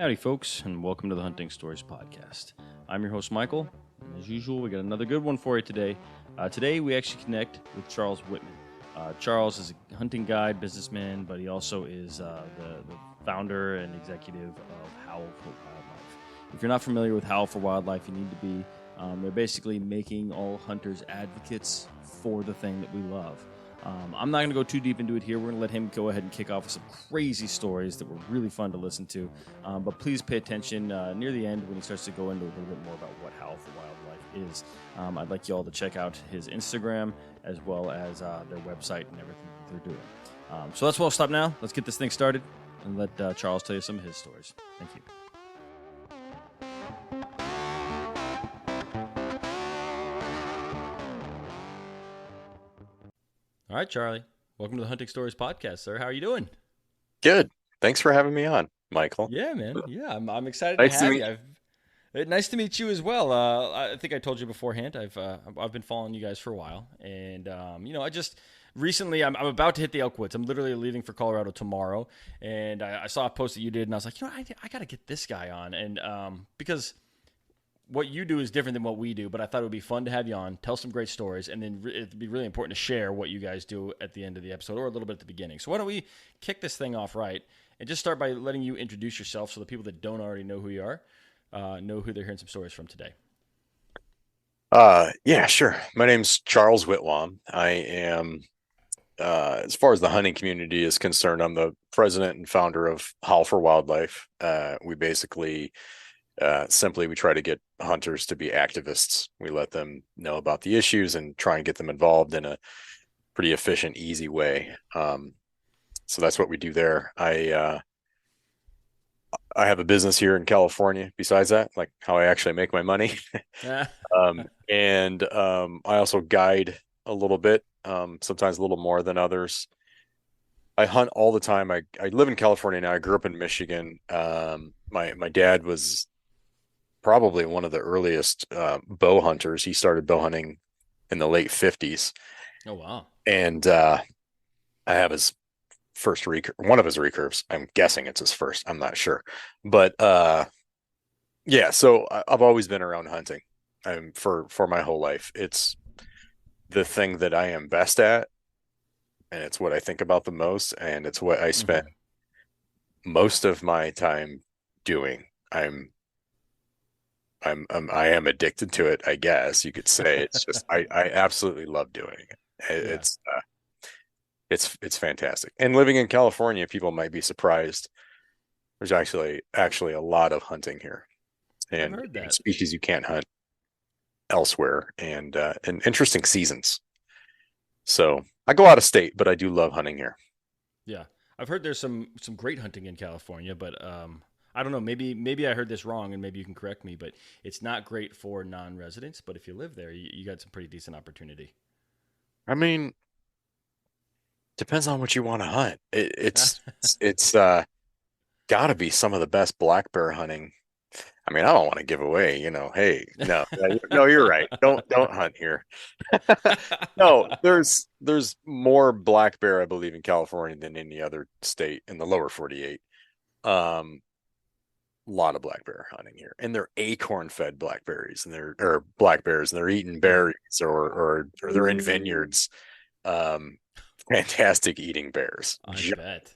Howdy, folks, and welcome to the Hunting Stories Podcast. I'm your host, Michael, and as usual, we got another good one for you today. Today, we actually connect with Charles Whitman. Charles is a hunting guide, businessman, but he also is the founder and executive of Howl for Wildlife. If you're not familiar with Howl for Wildlife, you need to be. They're basically making all hunters advocates for the thing that we love. I'm not going to go too deep into it here. We're going to let him go ahead and kick off with some crazy stories that were really fun to listen to. But please pay attention near the end when he starts to go into a little bit more about what Howl for Wildlife is. I'd like you all to check out his Instagram as well as their website and everything that they're doing. So that's where I'll stop now. Let's get this thing started and let Charles tell you some of his stories. Thank you. All right, Charlie. Welcome to the Hunting Stories Podcast, sir. How are you doing? Good. Thanks for having me on, Michael. Yeah, man. Yeah, I'm excited to Nice to have meet you. Nice to meet you as well. I think I told you beforehand. I've been following you guys for a while, and I just recently I'm about to hit the elk woods. I'm literally leaving for Colorado tomorrow, and I saw a post that you did, and I was like, I got to get this guy on, and because what you do is different than what we do, but I thought it would be fun to have you on, tell some great stories, and then it'd be really important to share what you guys do at the end of the episode or a little bit at the beginning. So why don't we kick this thing off right and just start by letting you introduce yourself so the people that don't already know who you are know who they're hearing some stories from today. Yeah, sure. My name's Charles Whitman. I am, as far as the hunting community is concerned, I'm the president and founder of Howl for Wildlife. We basically simply we try to get hunters to be activists. We let them know about the issues and try and get them involved in a pretty efficient, easy way. So that's what we do there. I have a business here in California besides that, like how I actually make my money. I also guide a little bit, sometimes a little more than others. I hunt all the time. I live in California now. I grew up in Michigan. My dad was probably one of the earliest bow hunters. He started bow hunting in the late 50s. Oh, wow. And I have his first one of his recurves. I'm guessing it's his first. I'm not sure. But yeah, so I've always been around hunting for my whole life. It's the thing that I am best at, and it's what I think about the most, and it's what I spend most of my time doing. I am addicted to it, I guess you could say. It's just I absolutely love doing it. It's fantastic. And living in California, people might be surprised. There's actually a lot of hunting here, I've and heard that. species you can't hunt elsewhere, and interesting seasons. So I go out of state, but I do love hunting here. Yeah. I've heard there's some great hunting in California, but I don't know. Maybe I heard this wrong, and maybe you can correct me. But it's not great for non-residents. But if you live there, you got some pretty decent opportunity. I mean, depends on what you want to hunt. It's got to be some of the best black bear hunting. I mean, I don't want to give away, hey, no, you're right. Don't hunt here. No, there's more black bear, I believe, in California than any other state in the lower 48. A lot of black bear hunting here, and they're acorn fed blackberries, and or black bears, and they're eating berries, or they're in vineyards. Fantastic eating bears. I bet.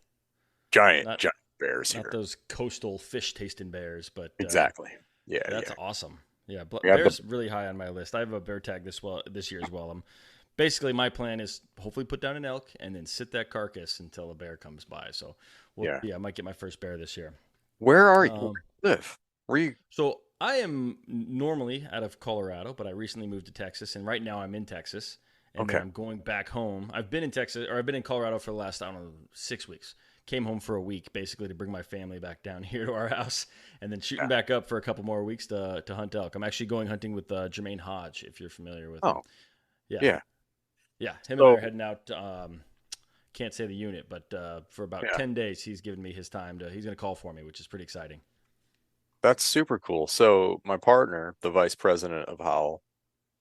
Giant Not bears not here. those coastal fish tasting bears, but Exactly. Yeah, that's yeah. awesome. Yeah, Yeah, bears really high on my list. I have a bear tag this year as well. Basically my plan is hopefully put down an elk and then sit that carcass until a bear comes by. So, yeah. I might get my first bear this year. Where are you? Where Um, do you live? Where you? so I am normally out of Colorado, but I recently moved to Texas, and right now I'm in Texas, and then Okay. I'm going back home. I've been in Texas, or I've been in Colorado for the last, I don't know, 6 weeks. Came home for a week, basically, to bring my family back down here to our house, and then shooting Yeah. back up for a couple more weeks to hunt elk. I'm actually going hunting with Jermaine Hodge, if you're familiar with him. Oh, Yeah, yeah. yeah. Him and I are So, heading out. Can't say the unit, but for about yeah, 10 days, he's given me his time to. He's going to call for me, which is pretty exciting. that's super cool. So, my partner, the vice president of Howl,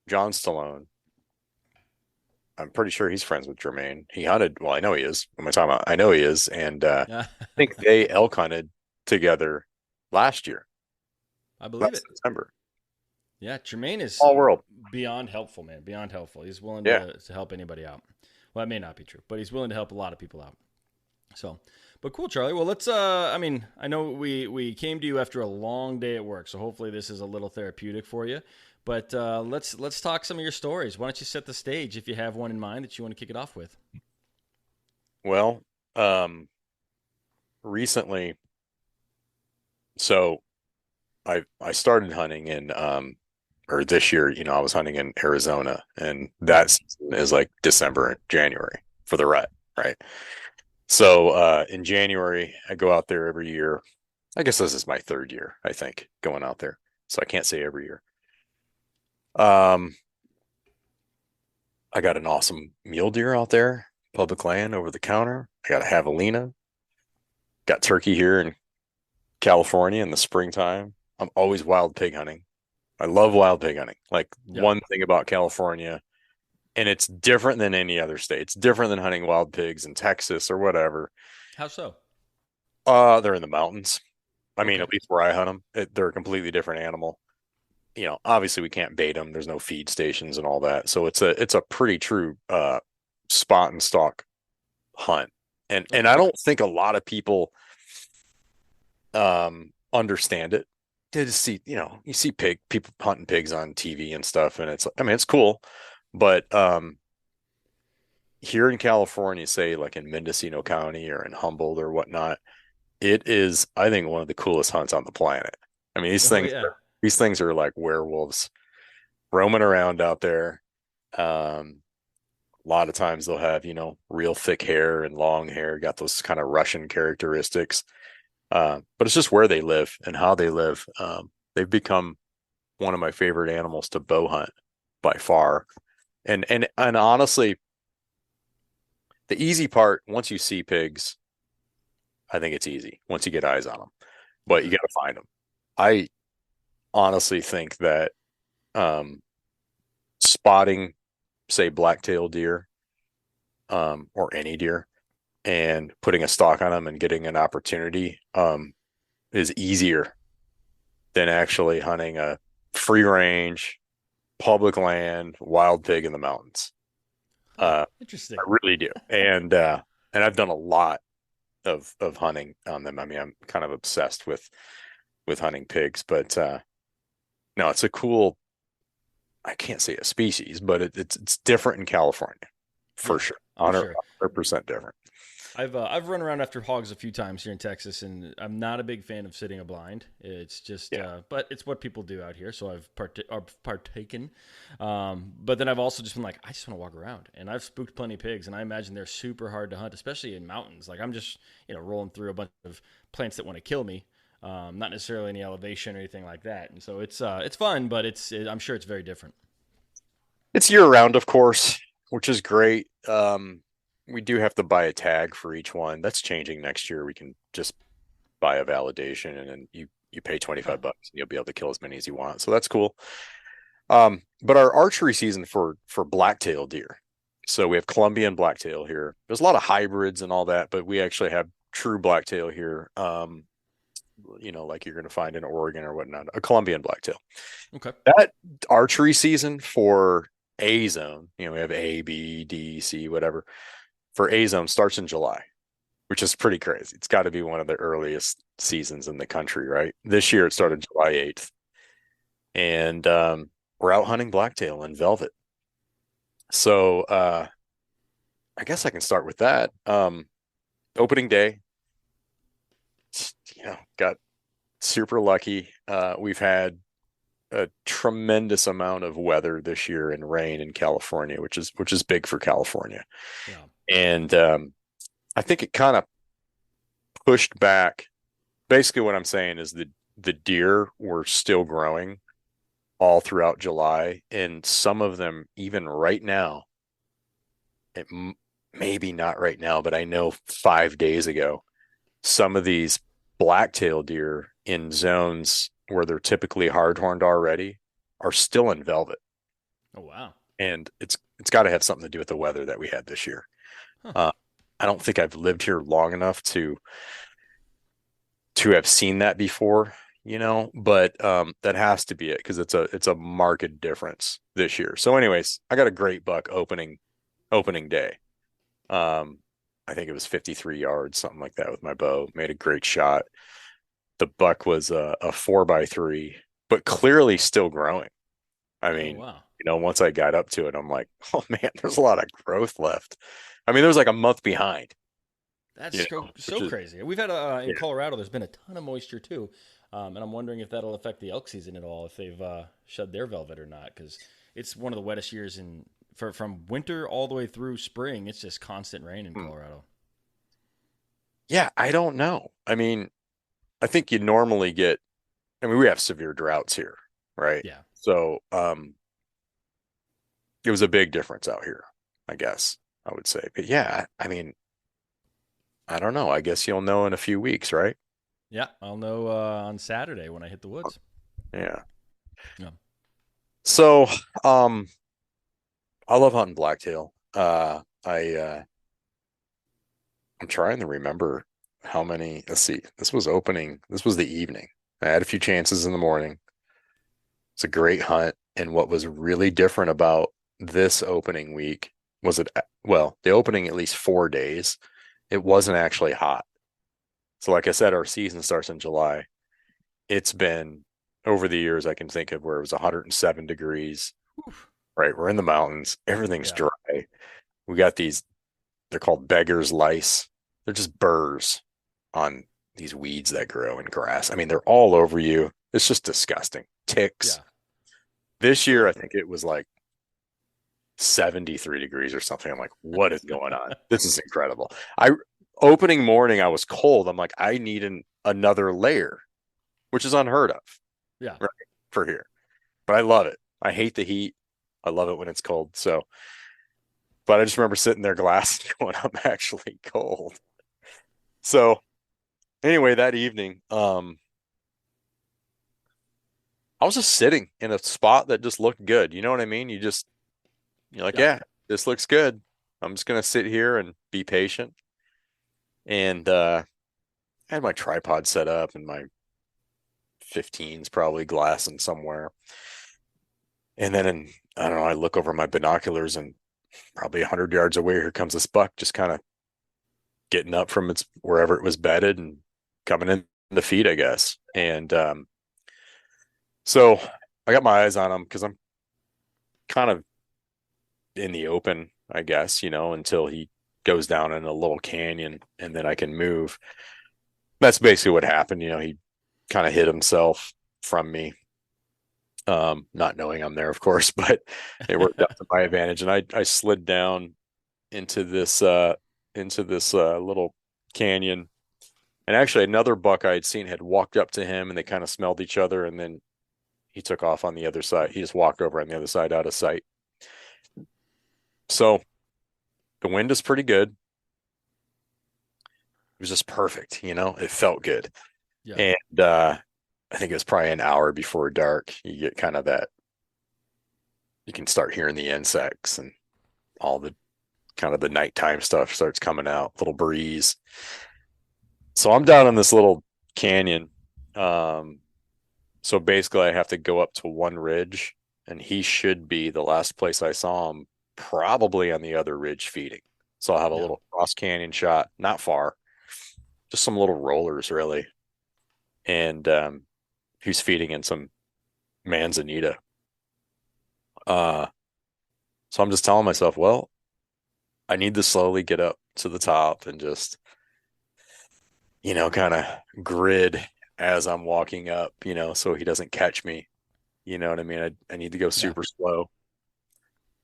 John Stallone, I'm pretty sure he's friends with Jermaine. He hunted. Well, I know he is. What am I talking about? I know he is, and I Yeah. think they elk hunted together last year, I believe last it. September. Yeah, Tremaine is All world. beyond helpful, man. Beyond helpful. He's willing Yeah. to help anybody out. Well, that may not be true, but he's willing to help a lot of people out. So, but cool, Charlie. Well, let's. I mean, I know we came to you after a long day at work, so hopefully this is a little therapeutic for you. But let's talk some of your stories. Why don't you set the stage if you have one in mind that you want to kick it off with? Well, um, recently, so I started hunting in or this year, I was hunting in Arizona, and that Mhm. season is like December and January for the rut, right? So in January, I go out there every year. I guess this is my third year, I think, going out there. So I can't say every year. Um, I got an awesome mule deer out there, public land over the counter. I got a javelina, got turkey here in California in the springtime. I'm always wild pig hunting. I love wild pig hunting. Like Yeah. one thing about California, and it's different than any other state. It's different than hunting wild pigs in Texas or whatever. How so? They're in the mountains. I mean, Okay. at least where I hunt them, they're a completely different animal. Obviously we can't bait them. There's no feed stations and all that. So it's a pretty true spot and stalk hunt. And I Okay. don't think a lot of people understand it. They just see, you see people hunting pigs on TV and stuff, and I mean, it's cool. But here in California, say like in Mendocino County or in Humboldt or whatnot, it is, I think, one of the coolest hunts on the planet. I mean, Oh yeah. these things are like werewolves roaming around out there. Um, a lot of times they'll have, real thick hair and long hair, got those kind of Russian characteristics. But it's just where they live and how they live. They've become one of my favorite animals to bow hunt by far. And honestly, the easy part, once you see pigs, I think it's easy once you get eyes on them, but you Okay. got to find them. I honestly think that um, spotting, say, black-tailed deer or any deer and putting a stalk on them and getting an opportunity is easier than actually hunting a free range, public land, wild pig in the mountains. Huh. I Interesting. really do. And I've done a lot of hunting on them. I mean, I'm kind of obsessed with hunting pigs, but no, it's a cool, I can't say a species, but it's different in California for Yeah, sure. for sure. 100% different. I've run around after hogs a few times here in Texas, and I'm not a big fan of sitting a blind. It's just, Yeah. but it's what people do out here, so I've partaken. But then I've also just been like, I just want to walk around, and I've spooked plenty of pigs, and I imagine they're super hard to hunt, especially in mountains. Like I'm just rolling through a bunch of plants that want to kill me, not necessarily any elevation or anything like that. And so it's fun, but I'm sure it's very different. It's year round, of course, which is great. We do have to buy a tag for each one. That's changing next year. We can just buy a validation and then you pay Huh. 25 bucks and you'll be able to kill as many as you want. So that's cool. But our archery season for blacktail deer. So we have Colombian blacktail here. There's a lot of hybrids and all that, but we actually have true blacktail here. Like you're going to find in Oregon or whatnot, a Colombian blacktail. Okay. That archery season for A zone, we have A, B, D, C, whatever. For A zone starts in July, which is pretty crazy. It's got to be one of the earliest seasons in the country, right? This year it Yeah. started July 8th. And we're out hunting blacktail and velvet. So I guess I can start with that. Opening day, got super lucky. We've had a tremendous amount of weather this year and rain in California, which is big for California. Yeah. And I think it kind of pushed back. Basically, what I'm saying is the deer were still growing all throughout July, and some of them even right now. It maybe not right now, but I know 5 days ago, some of these blacktail deer in zones where they're typically hardhorned already are still in velvet. Oh wow. And it's got to have something to do with the weather that we had this year. Huh. Uh, I don't think I've lived here long enough to have seen that before. but that has to be it because it's a marked difference this year. So anyways, I got a great buck opening day. Um, I think it was 53 yards, something like that with my bow. Made a great shot. The buck was a 4x3, but clearly still growing. I Oh mean, wow, once I got up to it, I'm like, oh man, there's a lot of growth left. I mean, there was like a month behind, that's which so is, crazy. We've had in yeah. Colorado. There's been a ton of moisture too, and I'm wondering if that'll affect the elk season at all. If they've shed their velvet or not, because it's one of the wettest years from winter all the way through spring. It's just constant rain in Hmm. Colorado. Yeah, I don't know. I mean, I think you normally get, I mean, we have severe droughts here, right? Yeah, So, it was a big difference out here, I guess I would say. But yeah, I mean, I don't know. I guess you'll know in a few weeks, right? yeah. I'll know on Saturday when I hit the woods. Yeah. Yeah, So, um, I love hunting blacktail. I'm trying to remember how many. Let's see. This was the evening. I had a few chances in the morning. It's a great hunt. And what was really different about this opening week was well, the opening at least 4 days, it wasn't actually hot. So, like I said, our season starts in July. It's been over the years I can think of where it was 107 degrees, right? We're in the mountains, everything's yeah, dry. We got they're called beggars lice. They're just burrs on these weeds that grow in grass. I mean, they're all over you. It's just disgusting. Ticks. yeah. This year, So I think it was like 73 degrees or something. I'm like, what is going on? This is incredible. I Opening morning, I was cold. I'm like, I need another layer, which is unheard of, yeah, right, for here. But I love it. I hate the heat. I love it when it's cold. So, but I just remember sitting there glassing going, I'm actually cold. So anyway, that evening, I was just sitting in a spot that just looked good. You know what I mean? You're like, yeah. yeah, this looks good. I'm just gonna sit here and be patient. And I had my tripod set up and my 15s probably glassing somewhere. And then I don't know, I look over my binoculars and probably 100 yards away, here comes this buck just kind of getting up from its wherever it was bedded and coming in the feed, I guess. And so I got my eyes on him because I'm kind of in the open, I guess, until he goes down in a little canyon and then I can move. That's basically what happened. He kind of hid himself from me, not knowing I'm there, of course, but it worked out to my advantage. And I slid down into this little canyon. And actually, another buck I had seen had walked up to him and they kind of smelled each other. And then he took off on the other side. He just walked over on the other side out of sight. So the wind is pretty good. It was just perfect. It felt good. Yeah, And I think it was probably an hour before dark. You get kind of that, you can start hearing the insects and all the kind of the nighttime stuff starts coming out, little breeze. So I'm down in this little canyon. Um, so basically, I have to go up to one ridge, and he should be the last place I saw him, probably on the other ridge feeding. So I'll have a yeah. little cross canyon shot, not far, just some little rollers, really. And he's feeding in some manzanita. Uh, so I'm just telling myself, well, I need to slowly get up to the top and just, kind of grid as I'm walking up, so he doesn't catch me. You know what I mean? I need to go Yeah. super slow.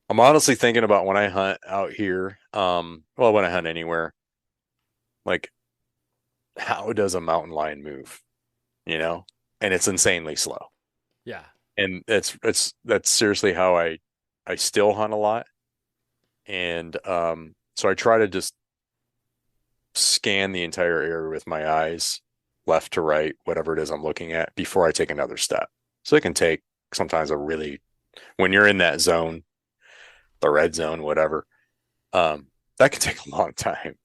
I'm honestly thinking about when I hunt out here, well, when I hunt anywhere, like how does a mountain lion move? You know? And it's insanely slow. Yeah. And that's seriously how I still hunt a lot. And so I try to just scan the entire area with my eyes, left to right, whatever it is I'm looking at, before I take another step. So it can take sometimes when you're in that zone, the red zone, whatever, that can take a long time.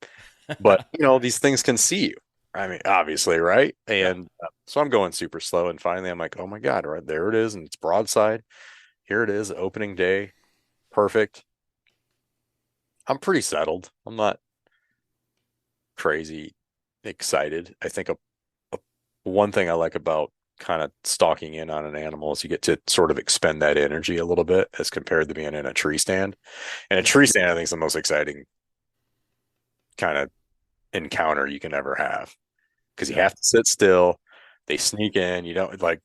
But these things can see you. I mean, obviously, right? Yeah. And So I'm going super slow, and finally I'm like, oh my God, right there it is, and it's broadside. Here it is, opening day, perfect. I'm pretty settled. I'm not crazy excited. I think a one thing I like about kind of stalking in on an animal is you get to sort of expend that energy a little bit as compared to being in a tree stand. And a Yeah. tree stand, I think, is the most exciting kind of encounter you can ever have because you Yeah. have to sit still. They sneak in. You don't like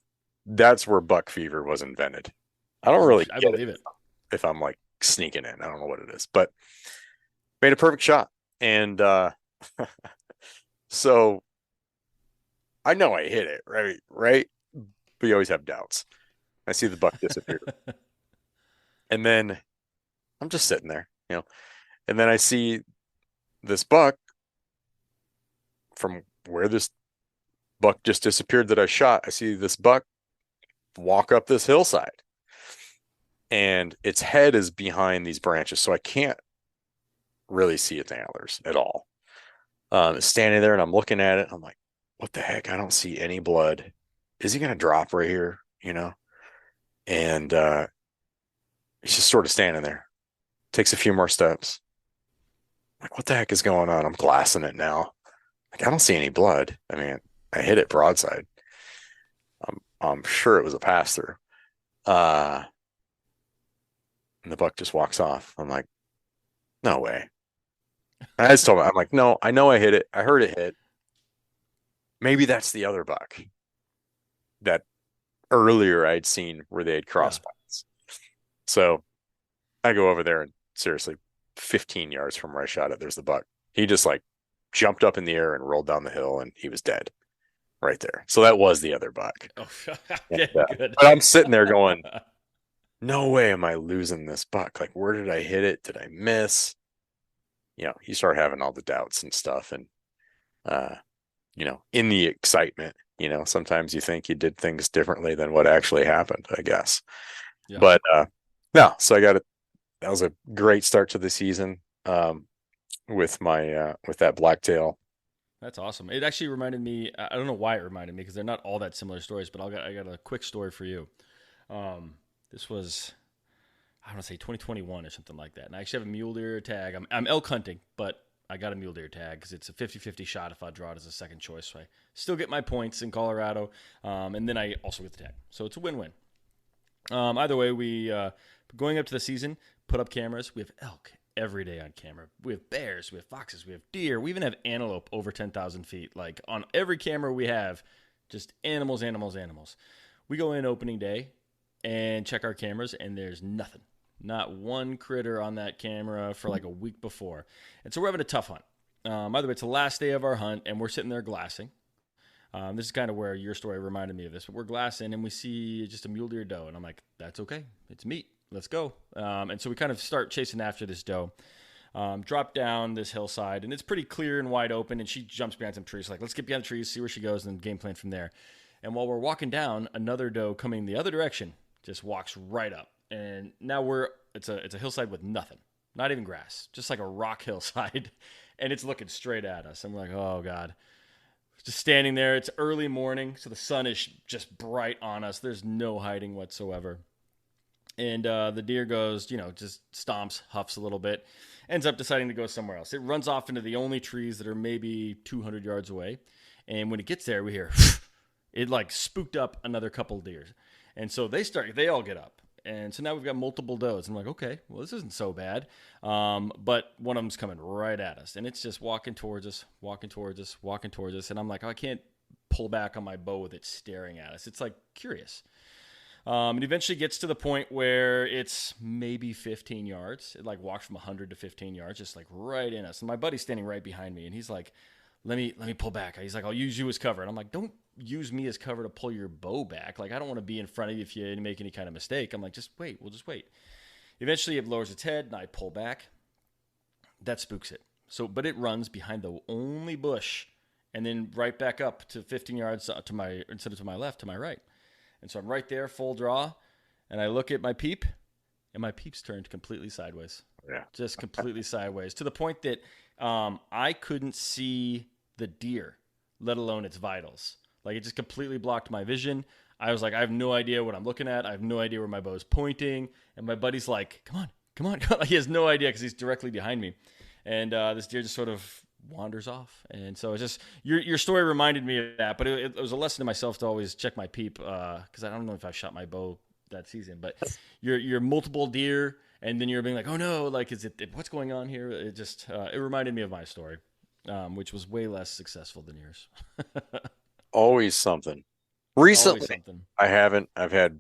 that's where buck fever was invented. I don't really I get it believe it. if I'm like sneaking in. I don't know what it is, but made a perfect shot. And so I know I hit it, right? Right. But you always have doubts. I see the buck disappear. And then I'm just sitting there, and then I see this buck from where this buck just disappeared that I shot. I see this buck walk up this hillside, and its head is behind these branches, so I can't really see its antlers at all. It's standing there, and I'm looking at it. I'm like, what the heck? I don't see any blood. Is he going to drop right here? And he's just sort of standing there. Takes a few more steps. Like, what the heck is going on? I'm glassing it now. Like, I don't see any blood. I mean, I hit it broadside. I'm sure it was a pass through. Uh, and the buck just walks off. I'm like, no way. And I just told him, I'm like, no, I know I hit it. I heard it hit. Maybe that's the other buck that earlier I'd seen where they had Yeah. crossed paths. So I go over there and seriously, 15 yards from where I shot it, there's the buck. He just like jumped up in the air and rolled down the hill, and he was dead right there. So that was the other buck. Oh, And, okay, good. but I'm sitting there going, no way am I losing this buck. Like, where did I hit it? Did I miss? You start having all the doubts and stuff. And, uh, in the excitement, sometimes you think you did things differently than what actually happened, I guess. Yeah. But, no, so I got it. That was a great start to the season, with with that blacktail. That's awesome. It actually reminded me. I don't know why it reminded me because they're not all that similar stories. But I got a quick story for you. This was I want to say 2021 or something like that. And I actually have a mule deer tag. I'm elk hunting, but I got a mule deer tag because it's a 50-50 shot if I draw it as a second choice. So I still get my points in Colorado, and then I also get the tag. So it's a win-win. Either way, we going up to the season, put up cameras. We have elk every day on camera. We have bears, we have foxes, we have deer. We even have antelope over 10,000 feet. Like on every camera we have, just animals, animals, animals. We go in opening day and check our cameras, and there's nothing. Not one critter on that camera for like a week before. And so we're having a tough hunt. By the way, it's the last day of our hunt, and we're sitting there glassing. This is kind of where your story reminded me of this. But we're glassing, and we see just a mule deer doe. And I'm like, that's okay. It's meat. Let's go. And so we kind of start chasing after this doe. Drop down this hillside, and it's pretty clear and wide open. And she jumps behind some trees. Like, let's get behind the trees, see where she goes, and then game plan from there. And while we're walking down, another doe coming the other direction just walks right up. And now it's a hillside with nothing, not even grass, just like a rock hillside, and it's looking straight at us. And we're like, oh God, just standing there. It's early morning, so the sun is just bright on us. There's no hiding whatsoever. And the deer goes, just stomps, huffs a little bit, ends up deciding to go somewhere else. It runs off into the only trees that are maybe 200 yards away. And when it gets there, we hear it like spooked up another couple of deer. And so they all get up. And so now we've got multiple does. I'm like, okay, well, this isn't so bad. But one of them's coming right at us. And it's just walking towards us, walking towards us, walking towards us. And I'm like, oh, I can't pull back on my bow with it staring at us. It's like curious. It eventually gets to the point where it's maybe 15 yards. It like walks from 100 to 15 yards, just like right in us. And my buddy's standing right behind me. And he's like, let me pull back. He's like, I'll use you as cover. And I'm like, don't use me as cover to pull your bow back. Like, I don't want to be in front of you if you make any kind of mistake. I'm like, just wait. We'll just wait. Eventually, it lowers its head, and I pull back. That spooks it. But it runs behind the only bush, and then right back up to 15 yards instead of to my left, to my right. And so I'm right there, full draw, and I look at my peep, and my peep's turned completely sideways. Yeah. Just completely sideways, to the point that I couldn't see the deer, let alone its vitals. Like it just completely blocked my vision. I was like, I have no idea what I'm looking at. I have no idea where my bow is pointing. And my buddy's like, come on, come on, come on. He has no idea because he's directly behind me. And this deer just sort of wanders off. And so it's just your story reminded me of that. But it was a lesson to myself to always check my peep because I don't know if I shot my bow that season. But you're multiple deer, and then you're being like, oh no, like is it what's going on here? It just it reminded me of my story, which was way less successful than yours. Always something. Always Recently, something. I haven't. I've had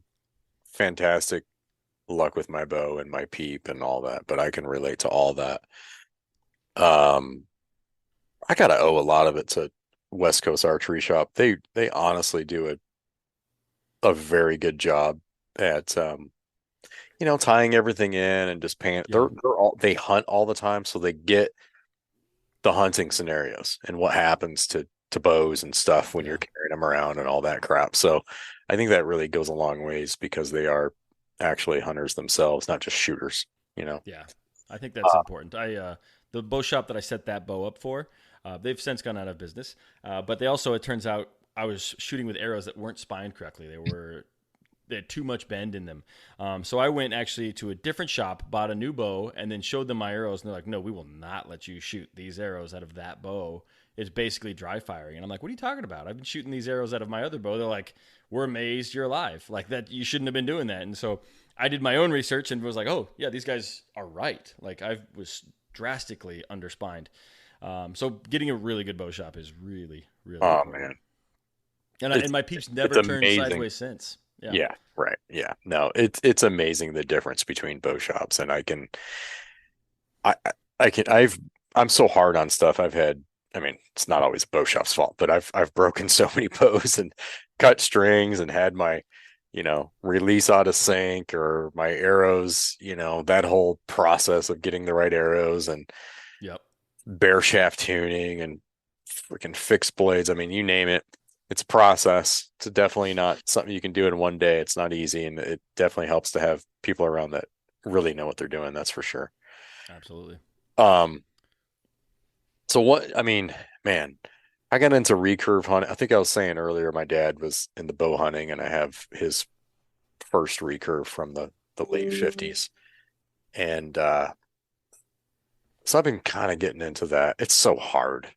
fantastic luck with my bow and my peep and all that, but I can relate to all that. Um, I gotta owe a lot of it to West Coast Archery Shop. They honestly do a very good job at tying everything in and just paying. Yeah. They hunt all the time, so they get the hunting scenarios and what happens to bows and stuff when Yeah. you're carrying them around and all that crap. So I think that really goes a long ways because they are actually hunters themselves, not just shooters, you know. Yeah, I think that's Uh, important. The bow shop that I set that bow up for, they've since gone out of business. But they also, it turns out, I was shooting with arrows that weren't spined correctly. They had too much bend in them. So I went actually to a different shop, bought a new bow, and then showed them my arrows. And they're like, "No, we will not let you shoot these arrows out of that bow. It's basically dry firing." And I'm like, "What are you talking about? I've been shooting these arrows out of my other bow." They're like, "We're amazed you're alive. Like that, you shouldn't have been doing that." And so I did my own research and was like, "Oh yeah, these guys are right." Like I was drastically underspined. So getting a really good bow shop is really, really oh important. man, And my peeps it's never turned amazing. sideways since. Yeah. Yeah, right. Yeah. No, it's amazing the difference between bow shops and I I can I'm so hard on stuff. I mean, it's not always bow shop's fault, but I've broken so many bows and cut strings and had my, release out of sync or my arrows, that whole process of getting the right arrows and Yep. bare shaft tuning and freaking fixed blades. I mean, you name it. It's a process. It's definitely not something you can do in one day. It's not easy, and it definitely helps to have people around that really know what they're doing. That's for sure. Absolutely. Um, so what, I mean, man, I got into recurve hunting. I think I was saying earlier, my dad was in the bow hunting, and I have his first recurve from the late 50s. And so I've been kind of getting into that. It's so hard.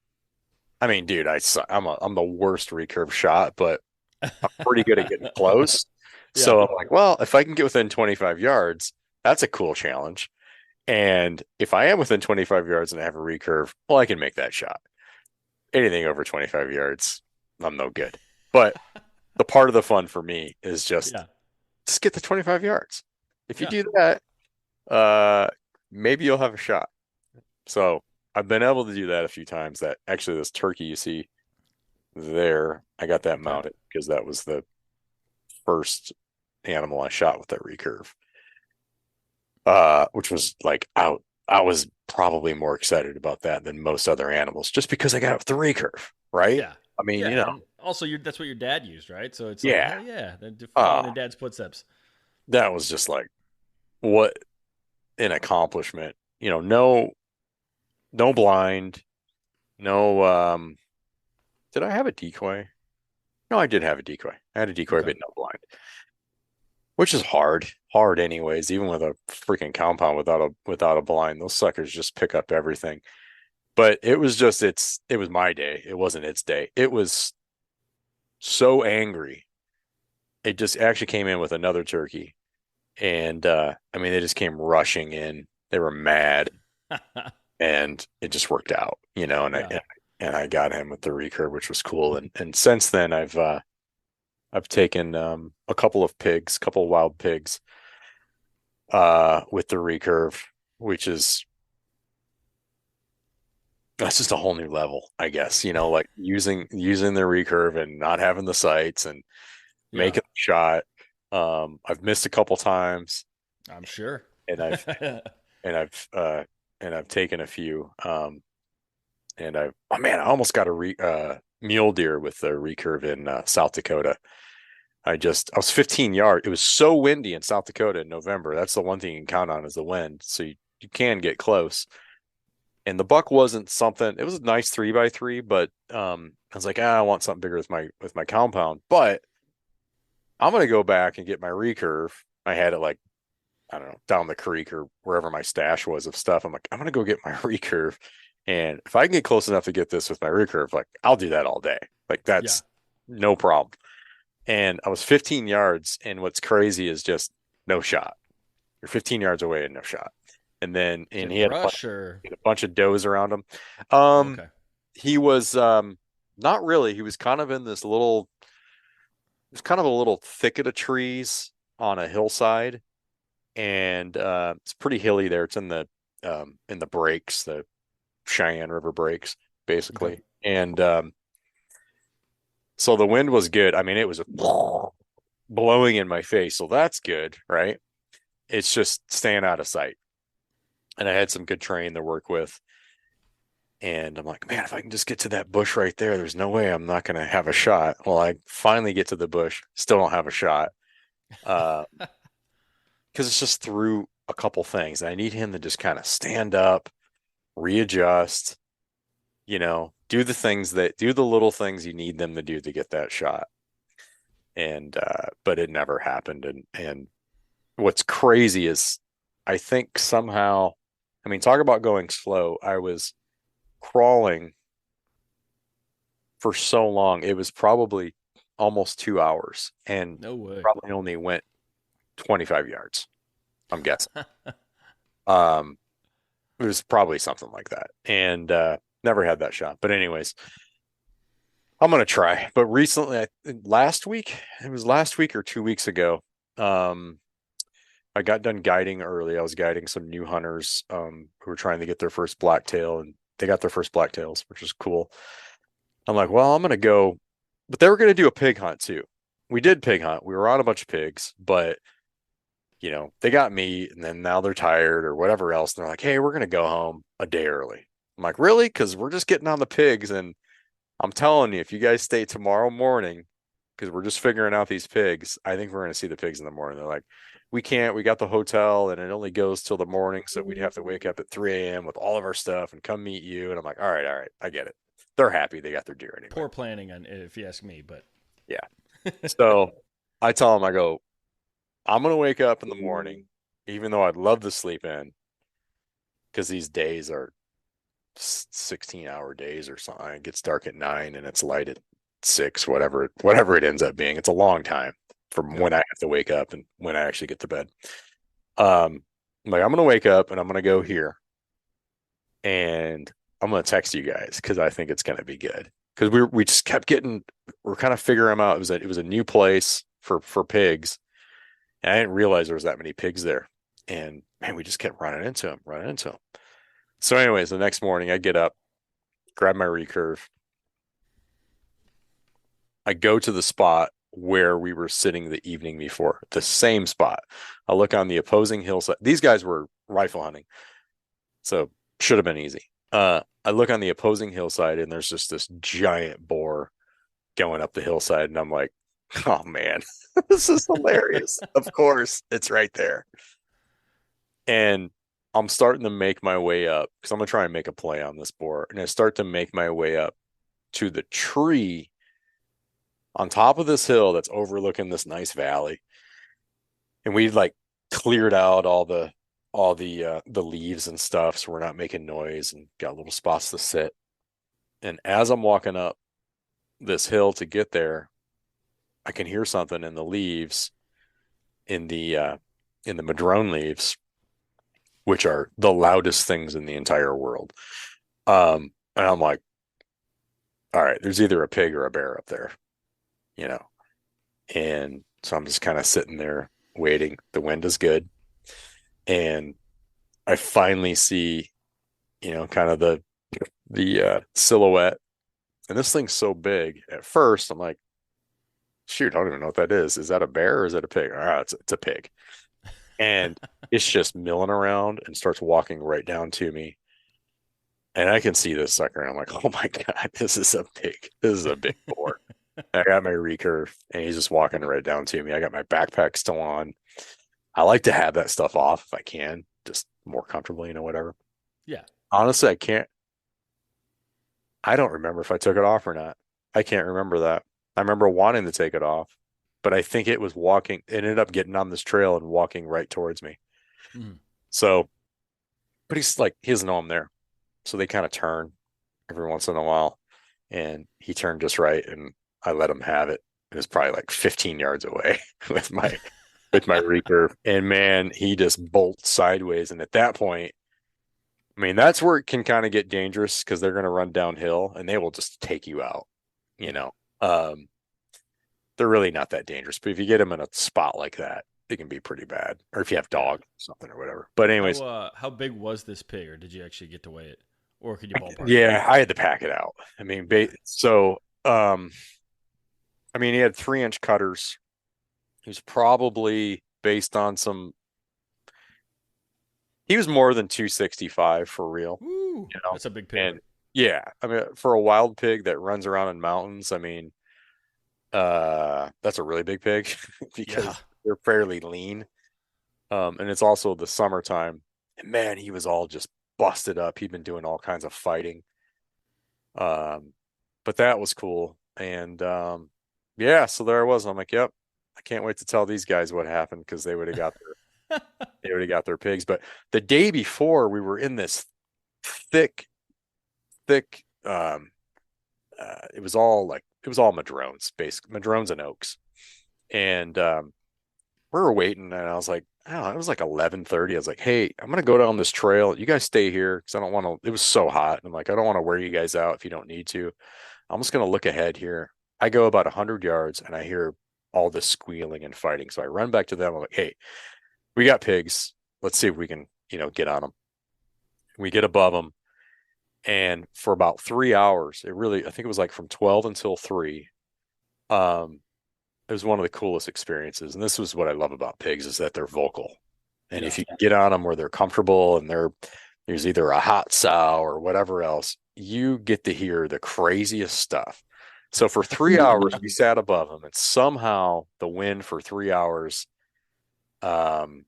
I mean, dude, I'm the worst recurve shot, but I'm pretty good at getting close. Yeah. So I'm like, well, if I can get within 25 yards, that's a cool challenge. And if I am within 25 yards and I have a recurve, well, I can make that shot. Anything over 25 yards, I'm no good. But the part of the fun for me is Yeah. just get the 25 yards. If you Yeah. do that, uh, maybe you'll have a shot. So I've been able to do that a few times. That actually, this turkey you see there, I got that Okay. mounted because that was the first animal I shot with that recurve. Which was like I was probably more excited about that than most other animals, just because I got it with the recurve, right? Yeah. I mean, Yeah. And also, that's what your dad used, right? So it's like, yeah. hell yeah. Then following Uh, in dad's footsteps. that was just like what an accomplishment. No blind, no did I have a decoy? No, I did have a decoy. I had a decoy, Okay. but no blind. Which is hard anyways, even with a freaking compound without a blind. Those suckers just pick up everything. But it was my day. It wasn't its day. It was so angry. It just actually came in with another turkey. And I mean they just came rushing in. They were mad and it just worked out, and Yeah. I got him with the recurve, which was cool. And since then I've taken a couple of wild pigs with the recurve, which is that's just a whole new level, I guess, like using the recurve and not having the sights and Yeah. making the shot. I've missed a couple times I'm sure. and and I've uh I've taken a few. And oh man, I almost got a mule deer with the recurve in South Dakota. I was 15 yards. It was so windy in South Dakota in November. That's the one thing you can count on is the wind. So you can get close. And the buck wasn't something, it was a nice 3x3, but I was like, I want something bigger with my compound. But I'm gonna go back and get my recurve. I had it like, I don't know, down the creek or wherever my stash was of stuff. I'm like, I'm gonna go get my recurve. And if I can get close enough to get this with my recurve, like I'll do that all day. Like Yeah. that's no problem. And I was 15 yards, and what's crazy is just no shot. You're 15 yards away and no shot. And then Is and it brush or? he had a bunch of does around him. Oh, Um okay. he was not really. He was kind of in this little there's kind of a little thicket of trees on a hillside, and it's pretty hilly there. It's in the breaks, the Cheyenne River breaks, Okay. basically. And so the wind was good. I mean, it was blowing in my face, so that's good, right? It's just staying out of sight. And I had some good terrain to work with. And I'm like, man, if I can just get to that bush right there, there's no way I'm not going to have a shot. Well, I finally get to the bush, still don't have a shot. Uh, because it's just through a couple things. I need him to just kind of stand up, readjust, do the little things you need them to do to get that shot. And but it never happened. And what's crazy is I think somehow, I mean, talk about going slow. I was crawling for so long. It was probably almost 2 hours and No way. probably only went 25 yards, I'm guessing. Um, it was probably something like that. And never had that shot. But anyways, I'm gonna try. But recently, last week, it was last week or 2 weeks ago. Um, I got done guiding early. I was guiding some new hunters who were trying to get their first blacktail, and they got their first blacktails, which was cool. I'm like, well, I'm gonna go, but they were gonna do a pig hunt too. We did pig hunt. We were on a bunch of pigs, but they got meat, and then now they're tired or whatever else. And they're like, hey, we're gonna go home a day early. I'm like, really? Because we're just getting on the pigs, and I'm telling you, if you guys stay tomorrow morning, because we're just figuring out these pigs, I think we're going to see the pigs in the morning. They're like, we can't, we got the hotel and it only goes till the morning. So we'd have to wake up at 3 a.m. with all of our stuff and come meet you. And I'm like, all right, I get it. They're happy. They got their deer anyway. Poor planning, on if you ask me, but Yeah. So I tell them, I go, I'm going to wake up in the morning, even though I'd love to sleep in, because these days are 16-hour days or something. It gets dark at 9 and it's light at 6, whatever it ends up being. It's a long time from yeah. when I have to wake up and when I actually get to bed. I'm like, I'm gonna wake up and I'm gonna go here and I'm gonna text you guys because I think it's gonna be good. Because we just kept we're kind of figuring them out. It was a new place for pigs, and I didn't realize there was that many pigs there. And man, we just kept running into them. So, anyways, the next morning I get up, grab my recurve. I go to the spot where we were sitting the evening before, the same spot. I look on the opposing hillside. These guys were rifle hunting, so should have been easy. I look on the opposing hillside, and there's just this giant boar going up the hillside, and I'm like, oh man, this is hilarious. Of course, it's right there. And I'm starting to make my way up because I'm gonna try and make a play on this boar. And I start to make my way up to the tree on top of this hill that's overlooking this nice valley. And we like cleared out all the leaves and stuff, so we're not making noise and got little spots to sit. And as I'm walking up this hill to get there, I can hear something in the leaves in the madrone leaves, which are the loudest things in the entire world. And I'm like, all right, there's either a pig or a bear up there, you know. And so I'm just kind of sitting there waiting. The wind is good. And I finally see, kind of the silhouette. And this thing's so big. At first, I'm like, shoot, I don't even know what that is. Is that a bear or is that a pig? It's a pig. And it's just milling around and starts walking right down to me. And I can see this sucker. And I'm like, oh my God, this is a big boar. I got my recurve and he's just walking right down to me. I got my backpack still on. I like to have that stuff off if I can, just more comfortably, whatever. Yeah. Honestly, I don't remember if I took it off or not. I can't remember that. I remember wanting to take it off, but I think it ended up getting on this trail and walking right towards me. Mm. So, but he doesn't know I'm there. So they kind of turn every once in a while, and he turned just right, and I let him have it. It was probably like 15 yards away with my recurve, and man, he just bolts sideways. And at that point, I mean, that's where it can kind of get dangerous because they're going to run downhill and they will just take you out. You Yeah. know, um, they're really not that dangerous, but if you get them in a spot like that, it can be pretty bad. Or if you have Yeah. dog or something or whatever. But anyways, How big was this pig, or did you actually get to weigh it, or could you ballpark it? yeah, I had to pack it out. I mean, Yeah. I mean, he had 3-inch cutters. He was probably based on he was more than 265 for real, Woo, you know? that's a big pig. And yeah, I mean, for a wild pig that runs around in mountains, I mean, that's a really big pig Yeah. because they're fairly lean. And it's also the summertime. And man, he was all just busted up. He'd been doing all kinds of fighting. Um, but that was cool. And yeah, so there I was. I'm like, yep, I can't wait to tell these guys what happened because they would have got their pigs. But the day before, we were in this thick, thick. It was all madrones, basically madrones and oaks, and we were waiting, and I was like, I don't know, it was like 11:30. I was like, hey, I'm gonna go down this trail. You guys stay here because I don't want to. It was so hot, and I'm like, I don't want to wear you guys out if you don't need to. I'm just gonna look ahead here. I go about 100 yards, and I hear all this squealing and fighting. So I run back to them. I'm like, hey, we got pigs. Let's see if we can, get on them. We get above them, and for about 3 hours, I think it was like from 12 until 3. Um, it was one of the coolest experiences. And this was what I love about pigs is that they're vocal. And Yeah. if you can get on them where they're comfortable and there's either a hot sow or whatever else, you get to hear the craziest stuff. So for 3 hours, we sat above them, and somehow the wind for 3 hours um,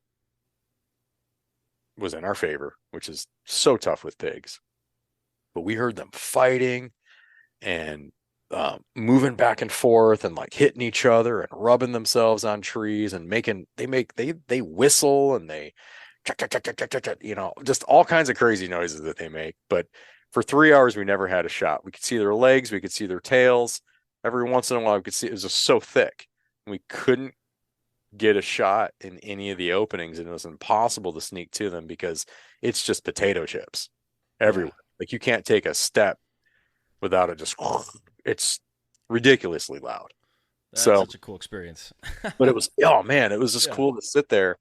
was in our favor, which is so tough with pigs. But we heard them fighting and moving back and forth and like hitting each other and rubbing themselves on trees and they whistle and they just all kinds of crazy noises that they make. But for 3 hours we never had a shot. We could see their legs, we could see their tails. Every once in a while we could see it was just so thick. We couldn't get a shot in any of the openings, and it was impossible to sneak to them because it's just potato chips Yeah. everywhere. Like you can't take a step without it just it's ridiculously loud. That's So, such a cool experience. but oh man, it was just Yeah. cool to sit there.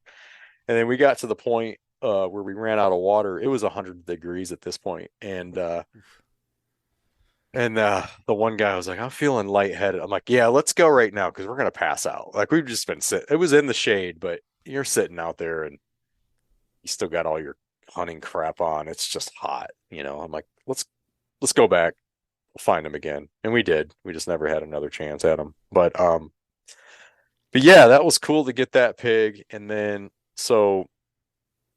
And then we got to the point where we ran out of water. It was 100 degrees at this point, and the one guy was like, "I'm feeling lightheaded." I'm like, "Yeah, let's go right now because we're gonna pass out." Like we've just been sitting. It was in the shade, but you're sitting out there and you still got all your hunting crap on. It's just hot. I'm like, let's go back. We'll find him again. And we did. We just never had another chance at him. But yeah, that was cool to get that pig. And then so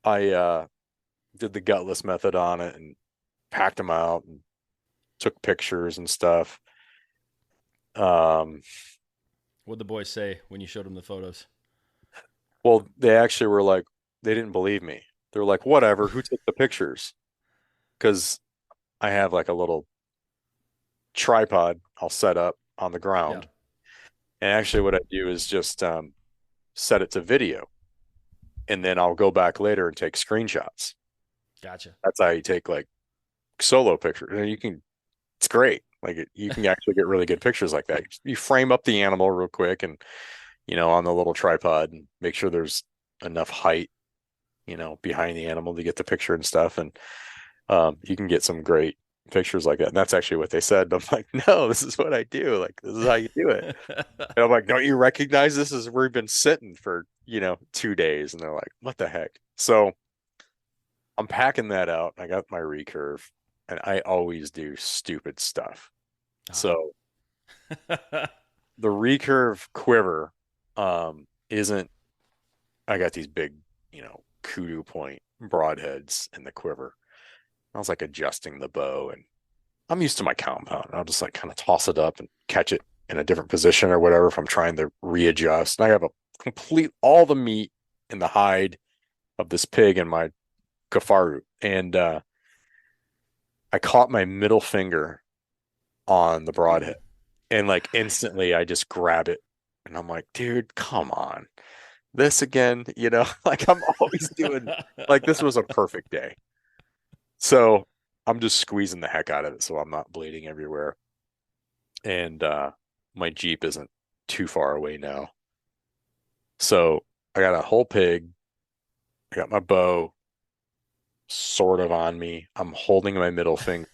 I did the gutless method on it and packed him out and took pictures and stuff. Um, What'd the boys say when you showed them the photos? well, they actually were like, they didn't believe me. They're like, whatever, who took the pictures? Because I have like a little tripod I'll set up on the Yeah. ground. And actually, what I do is just set it to video, and then I'll go back later and take screenshots. Gotcha. That's how you take like solo pictures. And it's great. Like you can actually get really good pictures like that. You frame up the animal real quick and, on the little tripod and make sure there's enough height, behind the animal to get the picture and stuff. And you can get some great pictures like that. And that's actually what they said. I'm like, no, this is what I do. Like, this is how you do it. And I'm like, don't you recognize this is where we've been sitting for, 2 days? And they're like, what the heck? So I'm packing that out. I got my recurve, and I always do stupid stuff. Ah. So the recurve quiver isn't I got these big, kudu point broadheads in the quiver. I was like adjusting the bow, and I'm used to my compound. I'll just like kind of toss it up and catch it in a different position or whatever if I'm trying to readjust. And I have a complete all the meat in the hide of this pig in my kafaru. And I caught my middle finger on the broadhead. And like instantly I just grab it. And I'm like, dude, come on. This again, like I'm always doing like this was a perfect day. So I'm just squeezing the heck out of it so I'm not bleeding everywhere. And my Jeep isn't too far away now. So I got a whole pig. I got my bow sort of on me. I'm holding my middle finger.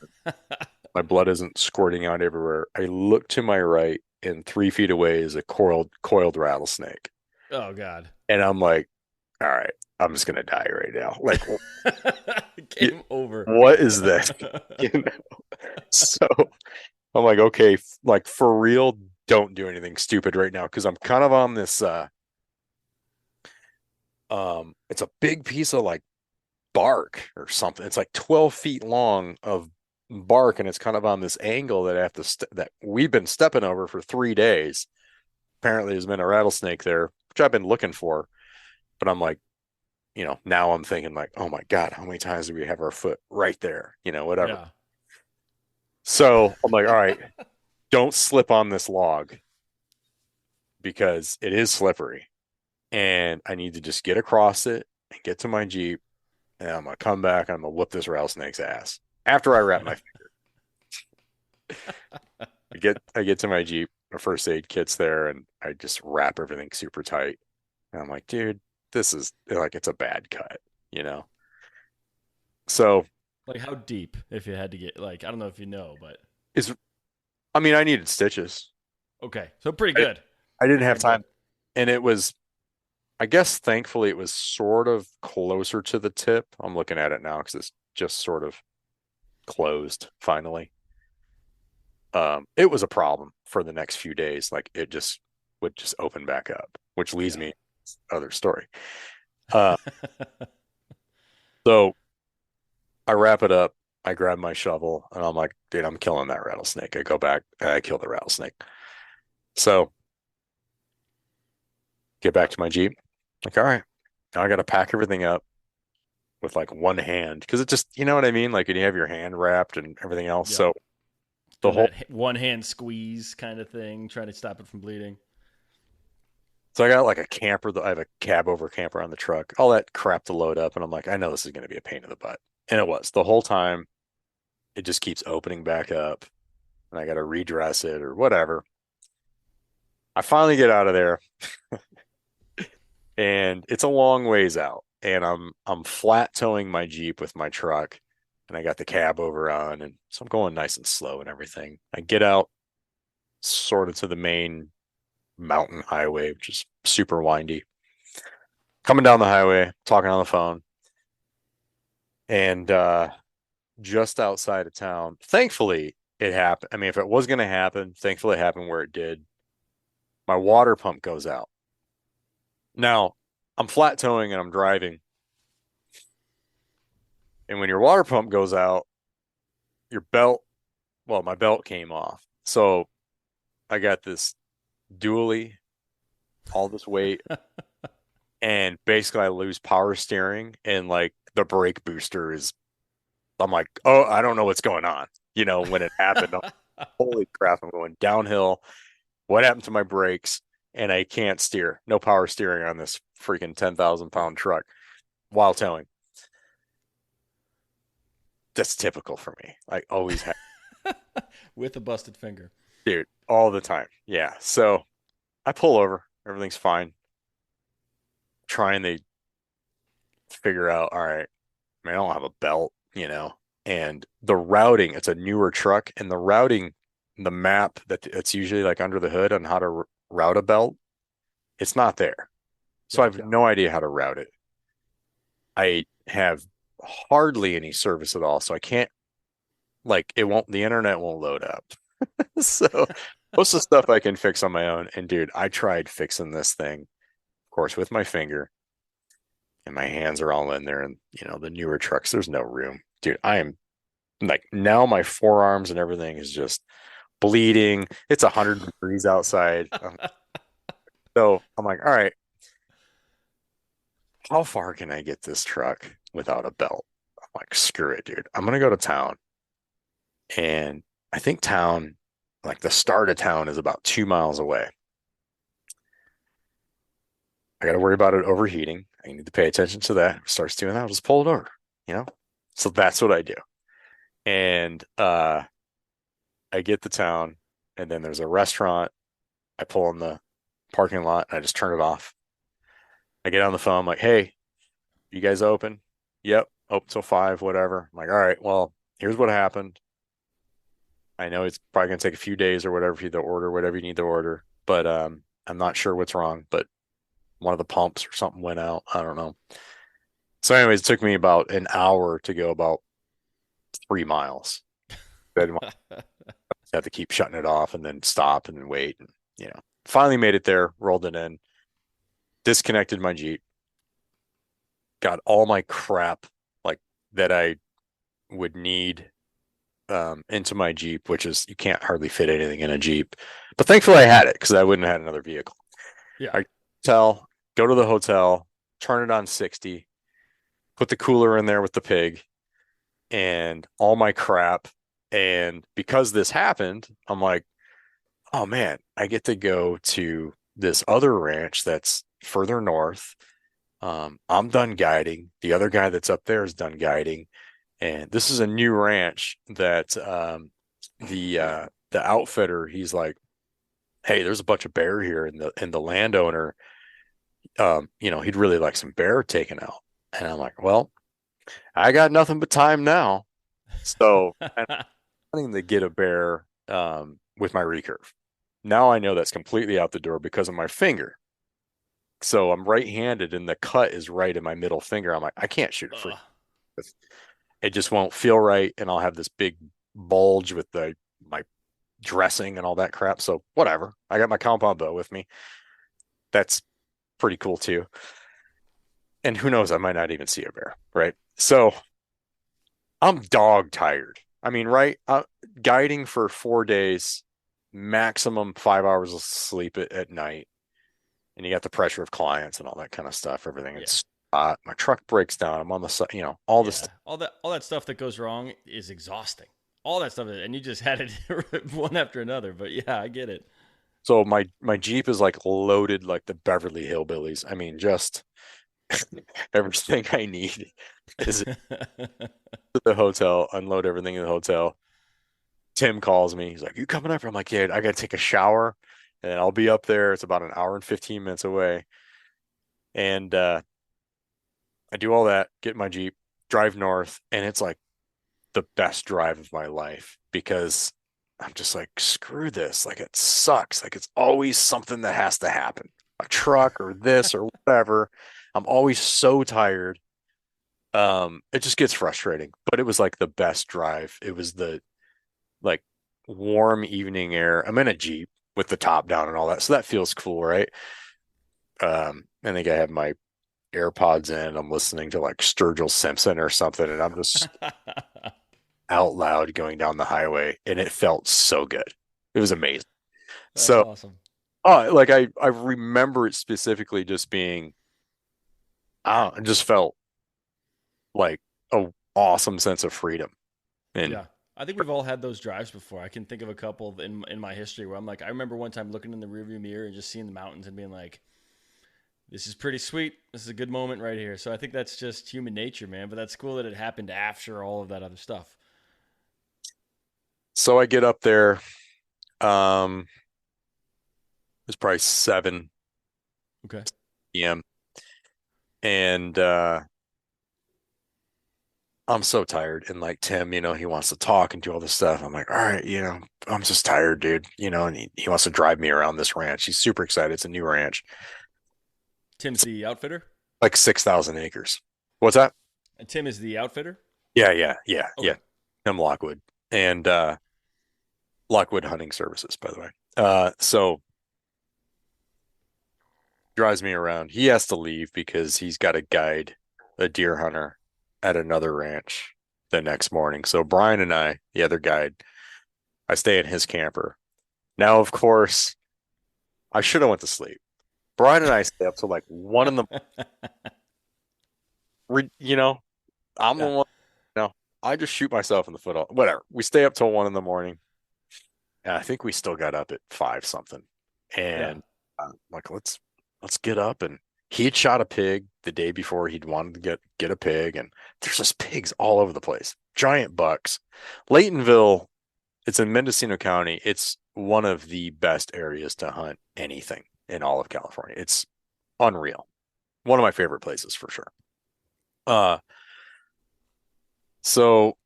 My blood isn't squirting out everywhere. I look to my right, and 3 feet away is a coiled rattlesnake. Oh God. And I'm like, all right, I'm just gonna die right now. Like, Game over. what is this? You know? So I'm like, okay, like for real, don't do anything stupid right now because I'm kind of on this. It's a big piece of like bark or something. It's like 12 feet long of bark, and it's kind of on this angle that I have to that we've been stepping over for 3 days. Apparently, there's been a rattlesnake there, which I've been looking for, but I'm like, now I'm thinking like, oh my God, how many times do we have our foot right there? Whatever. Yeah. So I'm like, all right, don't slip on this log because it is slippery, and I need to just get across it and get to my Jeep, and I'm gonna come back and I'm gonna whoop this rattlesnake's ass after I wrap my I get to my Jeep, my first aid kit's there, and I just wrap everything super tight. And I'm like, dude, this is like it's a bad cut, you know. So Like how deep? If you had to get like, I don't know if you know, but is I mean, I needed stitches. okay, so pretty I, good. I didn't have Pretty good. time, and it was, I guess, thankfully, it was sort of closer to the tip. I'm looking at it now because it's just sort of closed finally. It was a problem for the next few days. Like it just would just open back up, which leads Yeah. me to other story. Uh, so I wrap it up. I grab my shovel and I'm like, dude, I'm killing that rattlesnake. I go back and I kill the rattlesnake. So get back to my Jeep. Like, all right, now I got to pack everything up with like one hand because it just, you know what I mean? Like, when you have your hand wrapped and everything else. Yep. So the Doing whole, that one hand squeeze kind of thing, trying to stop it from bleeding. so I got like a camper. I have a cab over camper on the truck, all that crap to load up. And I'm like, I know this is going to be a pain in the butt. And it was the whole time. It just keeps opening back up and I got to redress it or whatever. I finally get out of there and it's a long ways out. And I'm flat towing my Jeep with my truck and I got the cab over on. And so I'm going nice and slow and everything. I get out sort of to the main mountain highway, which is super windy. Coming down the highway, talking on the phone, and just outside of town. Thankfully, it happened. I mean, if it was going to happen, thankfully it happened where it did. My water pump goes out. Now, I'm flat towing and I'm driving. And when your water pump goes out, your belt, well, my belt came off. So I got this dually, all this weight, and basically I lose power steering and like the brake booster is, I'm like, oh, I don't know what's going on. When it happened, I'm, holy crap, I'm going downhill. What happened to my brakes? And I can't steer. No power steering on this freaking 10,000-pound truck while towing. That's typical for me. I always have, With a busted finger. dude, all the time. Yeah. So I pull over. Everything's fine. Trying to figure out, all right, I mean, I don't have a belt. And the routing, it's a newer truck, and the routing, the map that it's usually like under the hood on how to route a belt, it's not there. So I Yep. have no idea how to route it. I have hardly any service at all. So I can't, like, the internet won't load up. So most of the stuff I can fix on my own. And dude, I tried fixing this thing, of course, with my finger, and my hands are all in there. And, the newer trucks, there's no room. Dude, I am like now my forearms and everything is just bleeding. It's 100 degrees outside. So I'm like, all right, how far can I get this truck without a belt? I'm like, screw it, dude. I'm gonna go to town. And I think town, like the start of town is about 2 miles away. I got to worry about it overheating. I need to pay attention to that. If it starts doing that, I'll just pull it over, you know? So that's what I do. And I get to town, and then there's a restaurant. I pull in the parking lot and I just turn it off. I get on the phone, I'm like, hey, you guys open? Yep, open till 5, whatever. I'm like, all right, well, here's what happened. I know it's probably gonna take a few days or whatever for you to order whatever you need to order, but I'm not sure what's wrong, but one of the pumps or something went out. I don't know. So, anyways, it took me about an hour to go about 3 miles. Then I had to keep shutting it off and then stop and then wait. And, finally made it there, rolled it in, disconnected my Jeep, got all my crap like that I would need into my Jeep, which is you can't hardly fit anything in a Jeep. But thankfully I had it because I wouldn't have had another vehicle. Yeah. I go to the hotel, turn it on 60, put the cooler in there with the pig and all my crap. And because this happened, I'm like, oh man, I get to go to this other ranch that's further north. I'm done guiding. The other guy that's up there is done guiding. And this is a new ranch that the outfitter, he's like, hey, there's a bunch of bear here, and the landowner, he'd really like some bear taken out. And I'm like, well, I got nothing but time now. So I'm planning to get a bear with my recurve. Now I know that's completely out the door because of my finger. So I'm right-handed and the cut is right in my middle finger. I'm like, I can't shoot a free. It just won't feel right, and I'll have this big bulge with my dressing and all that crap. So whatever. I got my compound bow with me. That's pretty cool too. And who knows, I might not even see a bear, right? So I'm dog tired. I mean, right? Guiding for 4 days, maximum 5 hours of sleep at night. And you got the pressure of clients and all that kind of stuff. Everything. Yeah. It's my truck breaks down. I'm on the side, all this Yeah. stuff. All that stuff that goes wrong is exhausting. All that stuff, and you just had it one after another. But yeah, I get it. So my Jeep is like loaded like the Beverly Hillbillies. I mean, just everything I need is at the hotel, unload everything in the hotel. Tim calls me. He's like, you coming up? I'm like, yeah, I got to take a shower and I'll be up there. It's about an hour and 15 minutes away. And I do all that, get in my Jeep, drive north, and it's like the best drive of my life because I'm just like, screw this. Like, it sucks. Like, it's always something that has to happen, a truck or this or whatever. I'm always so tired. It just gets frustrating, but it was like the best drive. It was the like warm evening air. I'm in a Jeep with the top down and all that. So that feels cool, right? I think I have my AirPods in. I'm listening to like Sturgill Simpson or something, and I'm just out loud going down the highway, and it felt so good. It was amazing. That's So, awesome. like I remember it specifically just being, I just felt like a awesome sense of freedom. And Yeah. I think we've all had those drives before. I can think of a couple in my history where I'm like, I remember one time looking in the rearview mirror and just seeing the mountains and being like, this is pretty sweet. This is a good moment right here. So I think that's just human nature, man. But that's cool that it happened after all of that other stuff. so I get up there. Um, it's probably Okay. 7 p.m. and I'm so tired. And like Tim, he wants to talk and do all this stuff. I'm like, all right, I'm just tired, dude. And he wants to drive me around this ranch. He's super excited. It's a new ranch. Tim's It's the outfitter. like 6,000 acres. What's that? And Tim is the outfitter. Yeah, yeah, yeah, Okay. yeah. Tim Lockwood and Lockwood Hunting Services, by the way. So drives me around. He has to leave because he's got to guide a deer hunter at another ranch the next morning. So Brian and I, the other guide, I stay in his camper. Now, of course, I should have went to sleep. Brian and I stay up till like 1 in the, you know, I'm the Yeah. one, I just shoot myself in the foot. Whatever. We stay up till 1 in the morning. And I think we still got up at 5 something. Yeah. And like, let's get up. And he had shot a pig the day before. He'd wanted to get a pig. And there's just pigs all over the place. Giant bucks. Laytonville, it's in Mendocino County. It's one of the best areas to hunt anything in all of California. It's unreal. One of my favorite places for sure. So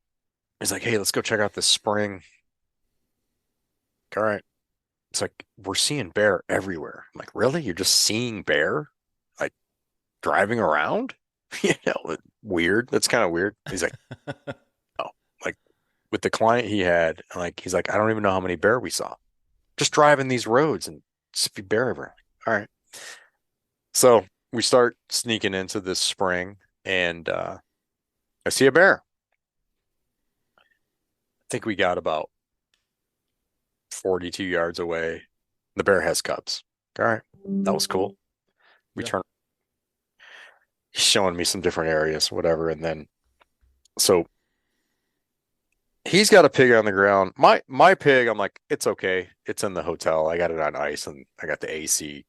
he's like, hey, let's go check out this spring. All right. It's like, we're seeing bear everywhere. I'm like, really? You're just seeing bear? Like driving around? Weird. That's kind of weird. He's like, oh, like with the client he had, like, he's like, I don't even know how many bear we saw. Just driving these roads and see bear everywhere. All right. So we start sneaking into this spring and I see a bear. I think we got about 42 yards away. The bear has cubs. All right. That was cool. We Yeah. turn, he's showing me some different areas, whatever. And then, so he's got a pig on the ground. My pig, I'm like, it's okay. It's in the hotel. I got it on ice and I got the AC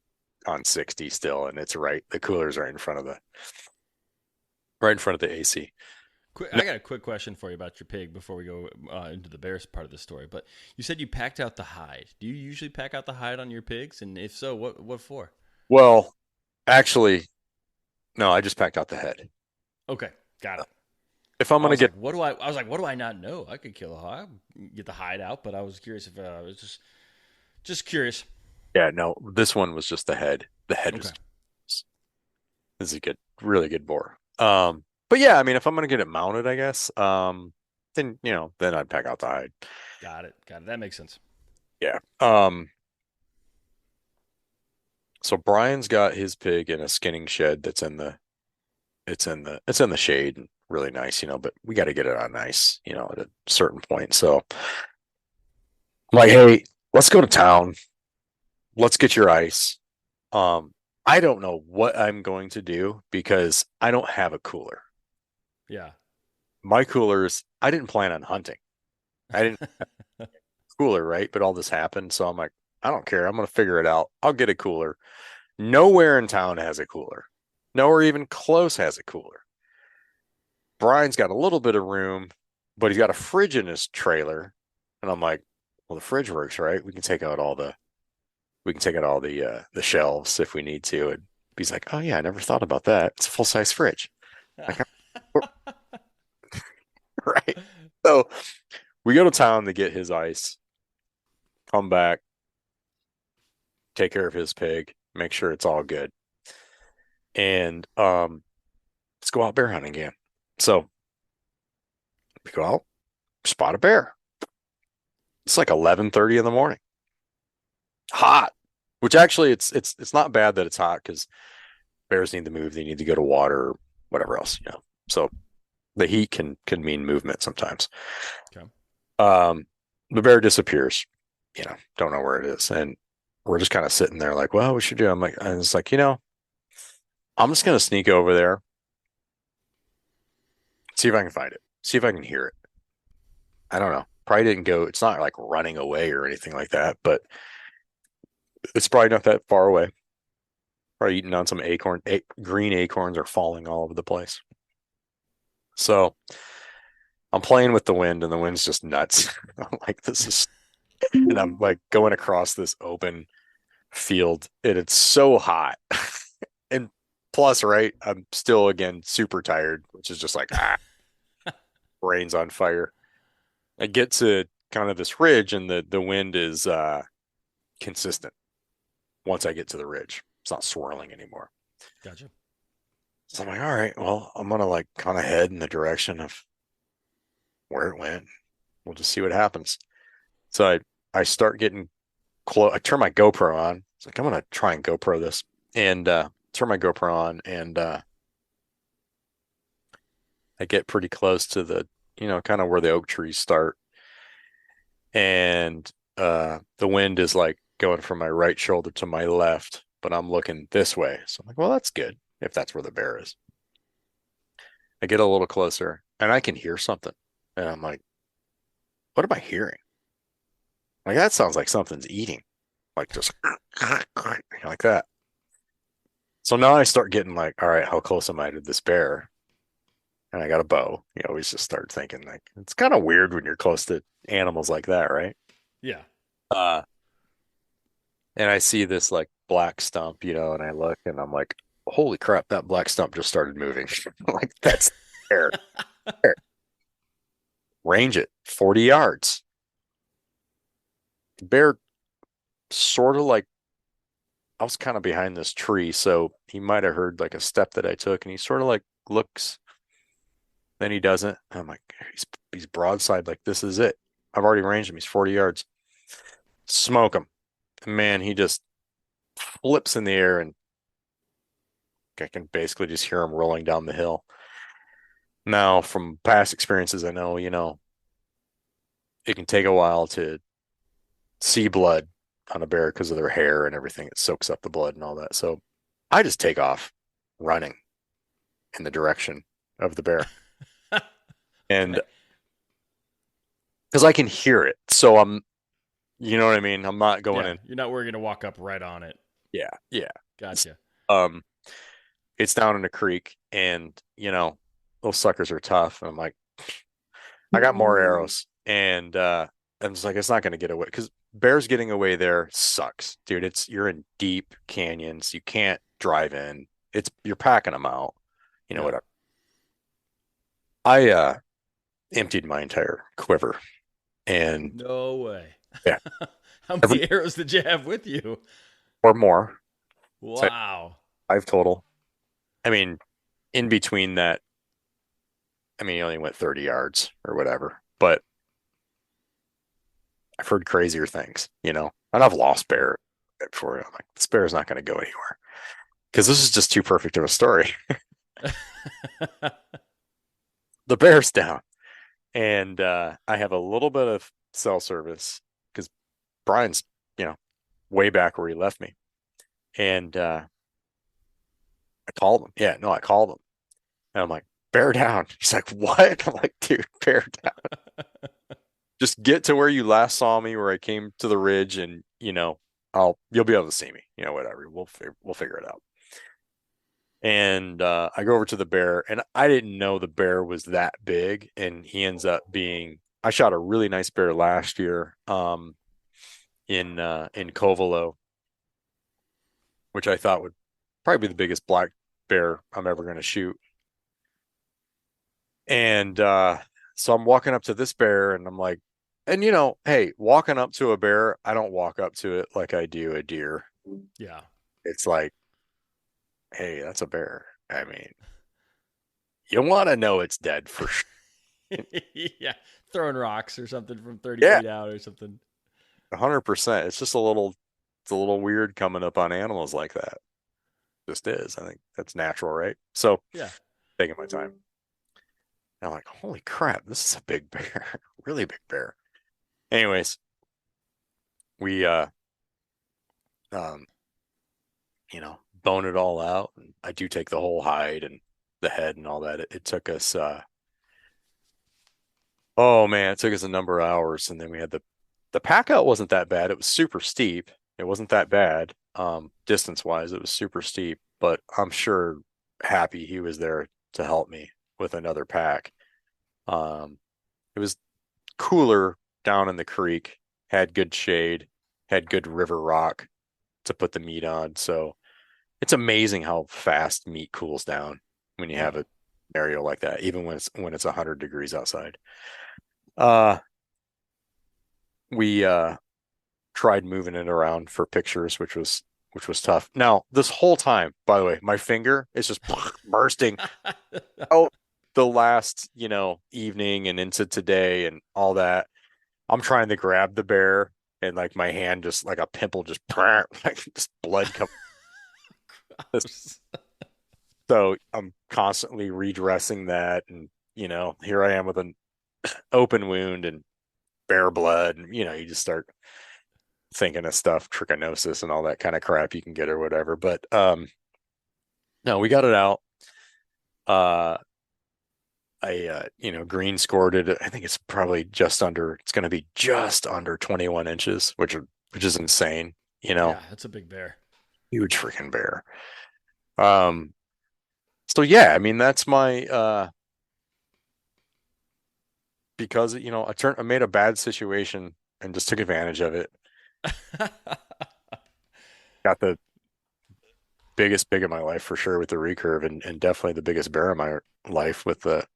on 60 still. And it's right. The cooler's right in front of the AC. I got a quick question for you about your pig before we go into the bears part of the story. But you said you packed out the hide. Do you usually pack out the hide on your pigs? And if so, what for? Well, actually, no, I just packed out the head. Okay, got it. If I'm I gonna was get like, what do I? I was like, what do I not know? I could kill a hide, get the hide out, but I was curious if I was just curious. Yeah, no, this one was just the head. The head Okay, was this is a good, really good boar. But yeah, I mean, if I'm gonna get it mounted, I guess, then then I'd pack out the hide. got it, got it. That makes sense. Yeah. So Brian's got his pig in a skinning shed that's it's in the shade and really nice, but we got to get it on ice, at a certain point. So I'm like, hey, let's go to town. Let's get your ice. I don't know what I'm going to do because I don't have a cooler. Yeah, My coolers, I didn't plan on hunting. I didn't have a cooler, right? But all this happened. So I'm like, I don't care. I'm going to figure it out. I'll get a cooler. Nowhere in town has a cooler. Nowhere even close has a cooler. Brian's got a little bit of room, but he's got a fridge in his trailer. And I'm like, well, the fridge works, right? We can take out all the shelves if we need to. And he's like, oh yeah, I never thought about that. It's a full size fridge. Like, right. So we go to town to get his ice, come back, take care of his pig, make sure it's all good. And let's go out bear hunting again. So we go out, spot a bear. It's like 11:30 in the morning. Hot. Which actually it's not bad that it's hot because bears need to move, they need to go to water, whatever else. So the heat can mean movement sometimes. okay. The bear disappears, don't know where it is. And we're just kind of sitting there like, well, we should do. I'm like, and it's like, I'm just gonna sneak over there, see if I can find it, see if I can hear it. I don't know. Probably didn't go, it's not like running away or anything like that, but it's probably not that far away. Probably eating on some green acorns are falling all over the place. So I'm playing with the wind and the wind's just nuts. I'm like, and I'm like going across this open field and it's so hot. And plus, right, I'm still again super tired, which is just like, brain's on fire. I get to kind of this ridge and the wind is consistent once I get to the ridge. It's not swirling anymore. Gotcha. So I'm like, all right, well, I'm gonna like kind of head in the direction of where it went. We'll just see what happens. So I start getting close. I turn my GoPro on. It's like I'm gonna try and GoPro this, and turn my GoPro on, and I get pretty close to the kind of where the oak trees start. And the wind is like going from my right shoulder to my left, but I'm looking this way. So I'm like, well, that's good if that's where the bear is. I get a little closer and I can hear something. And I'm like, what am I hearing? Like, that sounds like something's eating, like just like that. So now I start getting like, all right, how close am I to this bear? And I got a bow. You always just start thinking like it's kind of weird when you're close to animals like that, right? Yeah. Uh, and I see this like black stump, and I look and I'm like, holy crap, that black stump just started moving. Like that's bear. Bear. Range it 40 yards. Bear sort of like I was kind of behind this tree, so he might have heard like a step that I took, and he sort of like looks, then he doesn't. I'm like, he's broadside, like this is it. I've already ranged him. He's 40 yards. Smoke him. Man, he just flips in the air, and I can basically just hear him rolling down the hill. Now, from past experiences, I know, it can take a while to see blood on a bear because of their hair and everything. It soaks up the blood and all that. So I just take off running in the direction of the bear. And Okay. because I can hear it. So you know what I mean? I'm not going Yeah. in. You're not working to walk up right on it. Yeah, yeah. Gotcha. Um, it's down in a creek, and those suckers are tough. And I'm like, I got more arrows, and I'm just like, it's not going to get away because bears getting away there sucks, dude. You're in deep canyons. You can't drive in. You're packing them out. Yeah. Whatever. I emptied my entire quiver, and No way. yeah, How every many arrows did you have with you? or more. So Wow. 5 total. I mean, in between that, I mean, he only went 30 yards or whatever, but I've heard crazier things, and I've lost bear before. I'm like, this bear is not going to go anywhere because this is just too perfect of a story. The bear's down, and I have a little bit of cell service because Brian's, way back where he left me, and I called him. Yeah, no, I called him, and I'm like, bear down. He's like, what? I'm like, dude, bear down. Just get to where you last saw me, where I came to the ridge, and you'll be able to see me. Whatever. We'll figure it out. And I go over to the bear, and I didn't know the bear was that big, and he ends up being. I shot a really nice bear last year, in Covelo, which I thought would probably be the biggest black bear I'm ever going to shoot. And so I'm walking up to this bear, and I'm like, and hey, walking up to a bear, I don't walk up to it like I do a deer. Yeah. It's like, hey, that's a bear. I mean, you want to know it's dead for sure. Yeah. Throwing rocks or something from 30 Yeah, feet out or something. 100%. It's a little weird coming up on animals like that. Just is. I think that's natural, right? So Yeah. taking my time. And I'm like, holy crap, this is a big bear, really big bear. Anyways, we um, bone it all out. And I do take the whole hide and the head and all that. It took us oh man, it took us a number of hours, and then we had the pack out wasn't that bad. It was super steep. It wasn't that bad. Distance wise, it was super steep, but I'm sure happy he was there to help me with another pack. Um, it was cooler down in the creek, had good shade, had good river rock to put the meat on. So it's amazing how fast meat cools down when you have Yeah. a scenario like that, even when it's 100 degrees outside. Uh, we tried moving it around for pictures, which was tough. Now, this whole time, by the way, my finger is just bursting out the last, evening and into today and all that. I'm trying to grab the bear, and like my hand just like a pimple just like just blood coming. So I'm constantly redressing that, and here I am with open wound and bear blood, and you just start thinking of stuff, trichinosis and all that kind of crap you can get or whatever. But no, we got it out. Uh, I green scored it. I think it's probably just under. It's going to be just under 21 inches, which is insane. Yeah, that's a big bear. Huge freaking bear. Um, so yeah, I mean that's my because I made a bad situation and just took advantage of it. Got the biggest pig of my life for sure with the recurve, and definitely the biggest bear of my life with the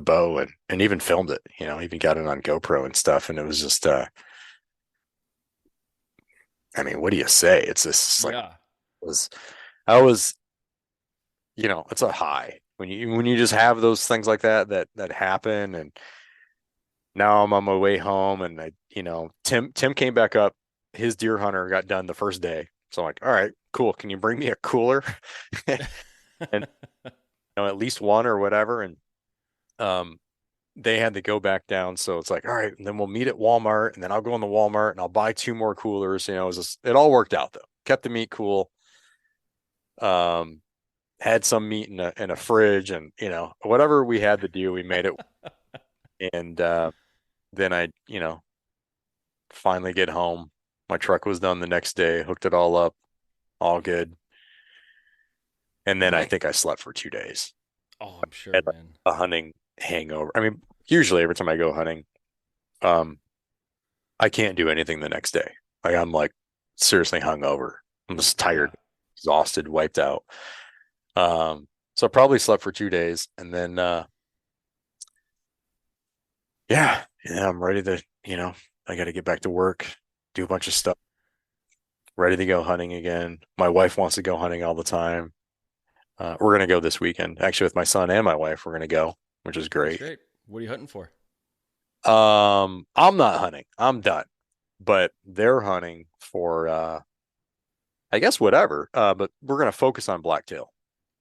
bow, and even filmed it. Even got it on GoPro and stuff, and it was just I mean, what do you say? It's just like Yeah. was I was it's a high when you just have those things like that happen. And now I'm on my way home, and Tim came back up. His deer hunter got done the first day, so I'm like, all right, cool, can you bring me a cooler and at least one or whatever. And um they had to go back down, so it's like, all right, and then we'll meet at Walmart, and then I'll go in the Walmart and I'll buy two more coolers. It all worked out though. Kept the meat cool. um had some meat in a fridge, and whatever we had to do, we made it. And then I finally get home. My truck was done the next day, hooked it all up, all good. And then I think I slept for 2 days. Oh, I'm sure, Had like man. a hunting hangover. I mean, usually every time I go hunting, um, I can't do anything the next day. Like I'm like seriously hungover. I'm just Yeah. tired, exhausted, wiped out. So I probably slept for 2 days, and then yeah, I'm ready to, I got to get back to work, do a bunch of stuff, ready to go hunting again. My wife wants to go hunting all the time. We're gonna go this weekend, actually, with my son and my wife. We're gonna go, which is That's great. great. What are you hunting for? I'm not hunting. I'm done. But they're hunting for I guess whatever. But we're gonna focus on blacktail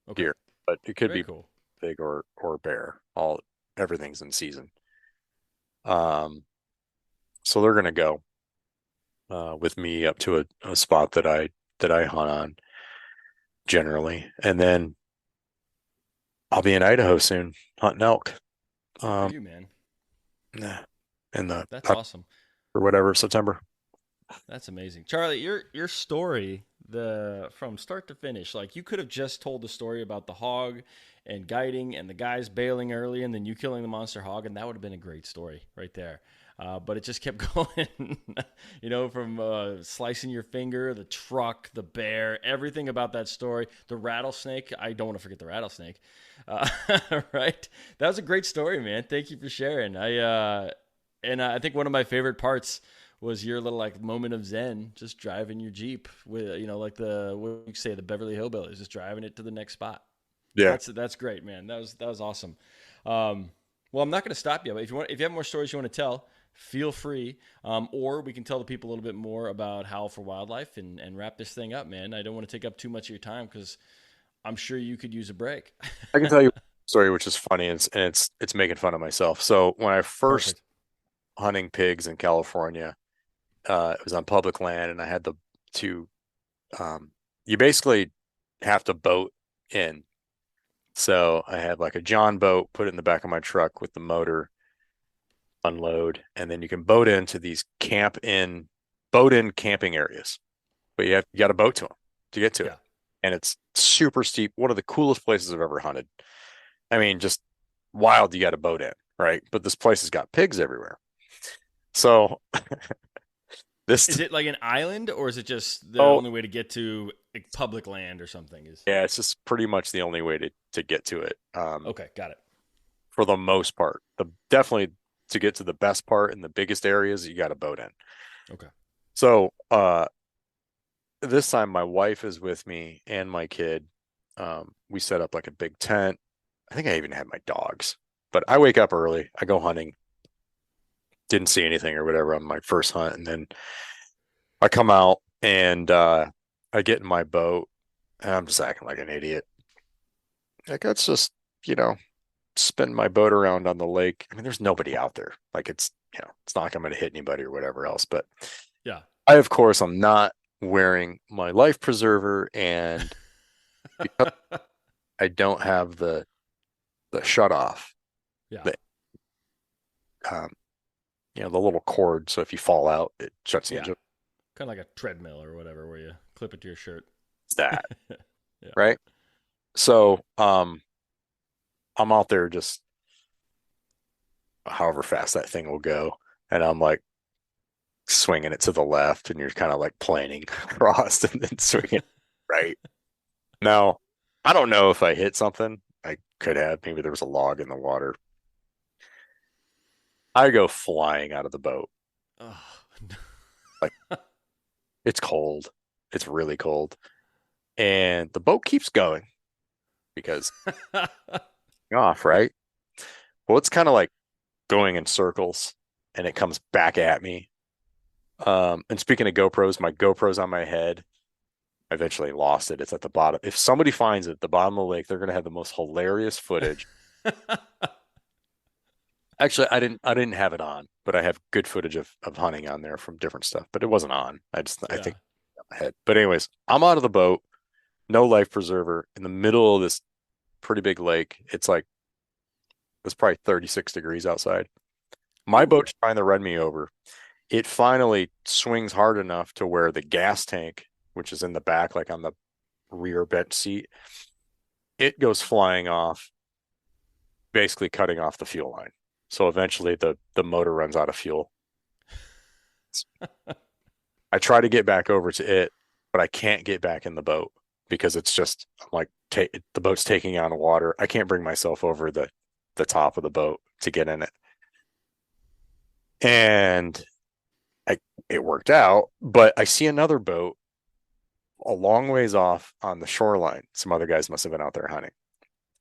Okay. deer. But it could Very be cool. big or bear. Everything's in season. Um, so they're gonna go with me up to a spot that I hunt on generally, and then I'll be in Idaho soon hunting elk. Good for Um, you, man. yeah, in the That's awesome. or whatever September. That's amazing. Charlie, your story, the from start to finish, like you could have just told the story about the hog and guiding and the guys bailing early and then you killing the monster hog, and that would have been a great story right there. But it just kept going, from slicing your finger, the truck, the bear, everything about that story, the rattlesnake. I don't want to forget the rattlesnake. Uh, right? That was a great story, man. Thank you for sharing. I think one of my favorite parts was your little like moment of zen, just driving your Jeep with like the what you say the Beverly Hillbillies, just driving it to the next spot. Yeah, That's great, man. That was awesome. Well, I'm not going to stop you, but if you have more stories you want to tell, feel free. Or we can tell the people a little bit more about Howl for Wildlife and wrap this thing up, man. I don't want to take up too much of your time because I'm sure you could use a break. I can tell you a story which is funny, and it's making fun of myself. So when I first Perfect. hunting pigs in California, it was on public land, and I had to you basically have to boat in. So I had like a John boat, put it in the back of my truck with the motor, unload, and then you can boat into these boat in camping areas. But you got to boat to them to get to it. Yeah. And it's super steep. One of the coolest places I've ever hunted. I mean, just wild, you got to boat in, right? But this place has got pigs everywhere. So this Is it like an island, or is it just the oh only way to get to like, public land or something? Is yeah, it's just pretty much the only way to get to it. Okay, got it. For the most part. Definitely to get to the best part in the biggest areas, you got to boat in. Okay. So this time my wife is with me and my kid. We set up like a big tent. I think I even had my dogs. But I wake up early. I go hunting. Didn't see anything or whatever on my first hunt, and then I come out and I get in my boat, and I'm just acting like an idiot. Like that's just, you know, spin my boat around on the lake. I mean, there's nobody out there. Like it's not like I'm going to hit anybody or whatever else. But Yeah. I, of course, I'm not wearing my life preserver, and because I don't have the shut off, Yeah. the um, the little cord. So if you fall out, it shuts the Yeah. engine. Kind of like a treadmill or whatever where you clip it to your shirt. It's that, Yeah. right? So I'm out there just however fast that thing will go, and I'm like swinging it to the left, and you're kind of like planing across and then swinging right. Now, I don't know if I hit something. I could have. Maybe there was a log in the water. I go flying out of the boat. Oh. Like, it's cold. It's really cold. And the boat keeps going because off, right? Well, it's kind of like going in circles and it comes back at me. And speaking of GoPros, my GoPro's on my head. I eventually lost it. It's at the bottom. If somebody finds it at the bottom of the lake, they're going to have the most hilarious footage. Actually, I didn't have it on, but I have good footage of hunting on there from different stuff, but it wasn't on. I Yeah. think my head. But anyways, I'm out of the boat, no life preserver, in the middle of this pretty big lake. It's probably 36 degrees outside. My Ooh. boat's trying to run me over. It finally swings hard enough to where the gas tank, which is in the back, like on the rear bench seat, it goes flying off, basically cutting off the fuel line. So eventually the motor runs out of fuel. I try to get back over to it, but I can't get back in the boat because it's just I'm like the boat's taking on water. I can't bring myself over the top of the boat to get in it. And I it worked out, but I see another boat a long ways off on the shoreline. Some other guys must have been out there hunting.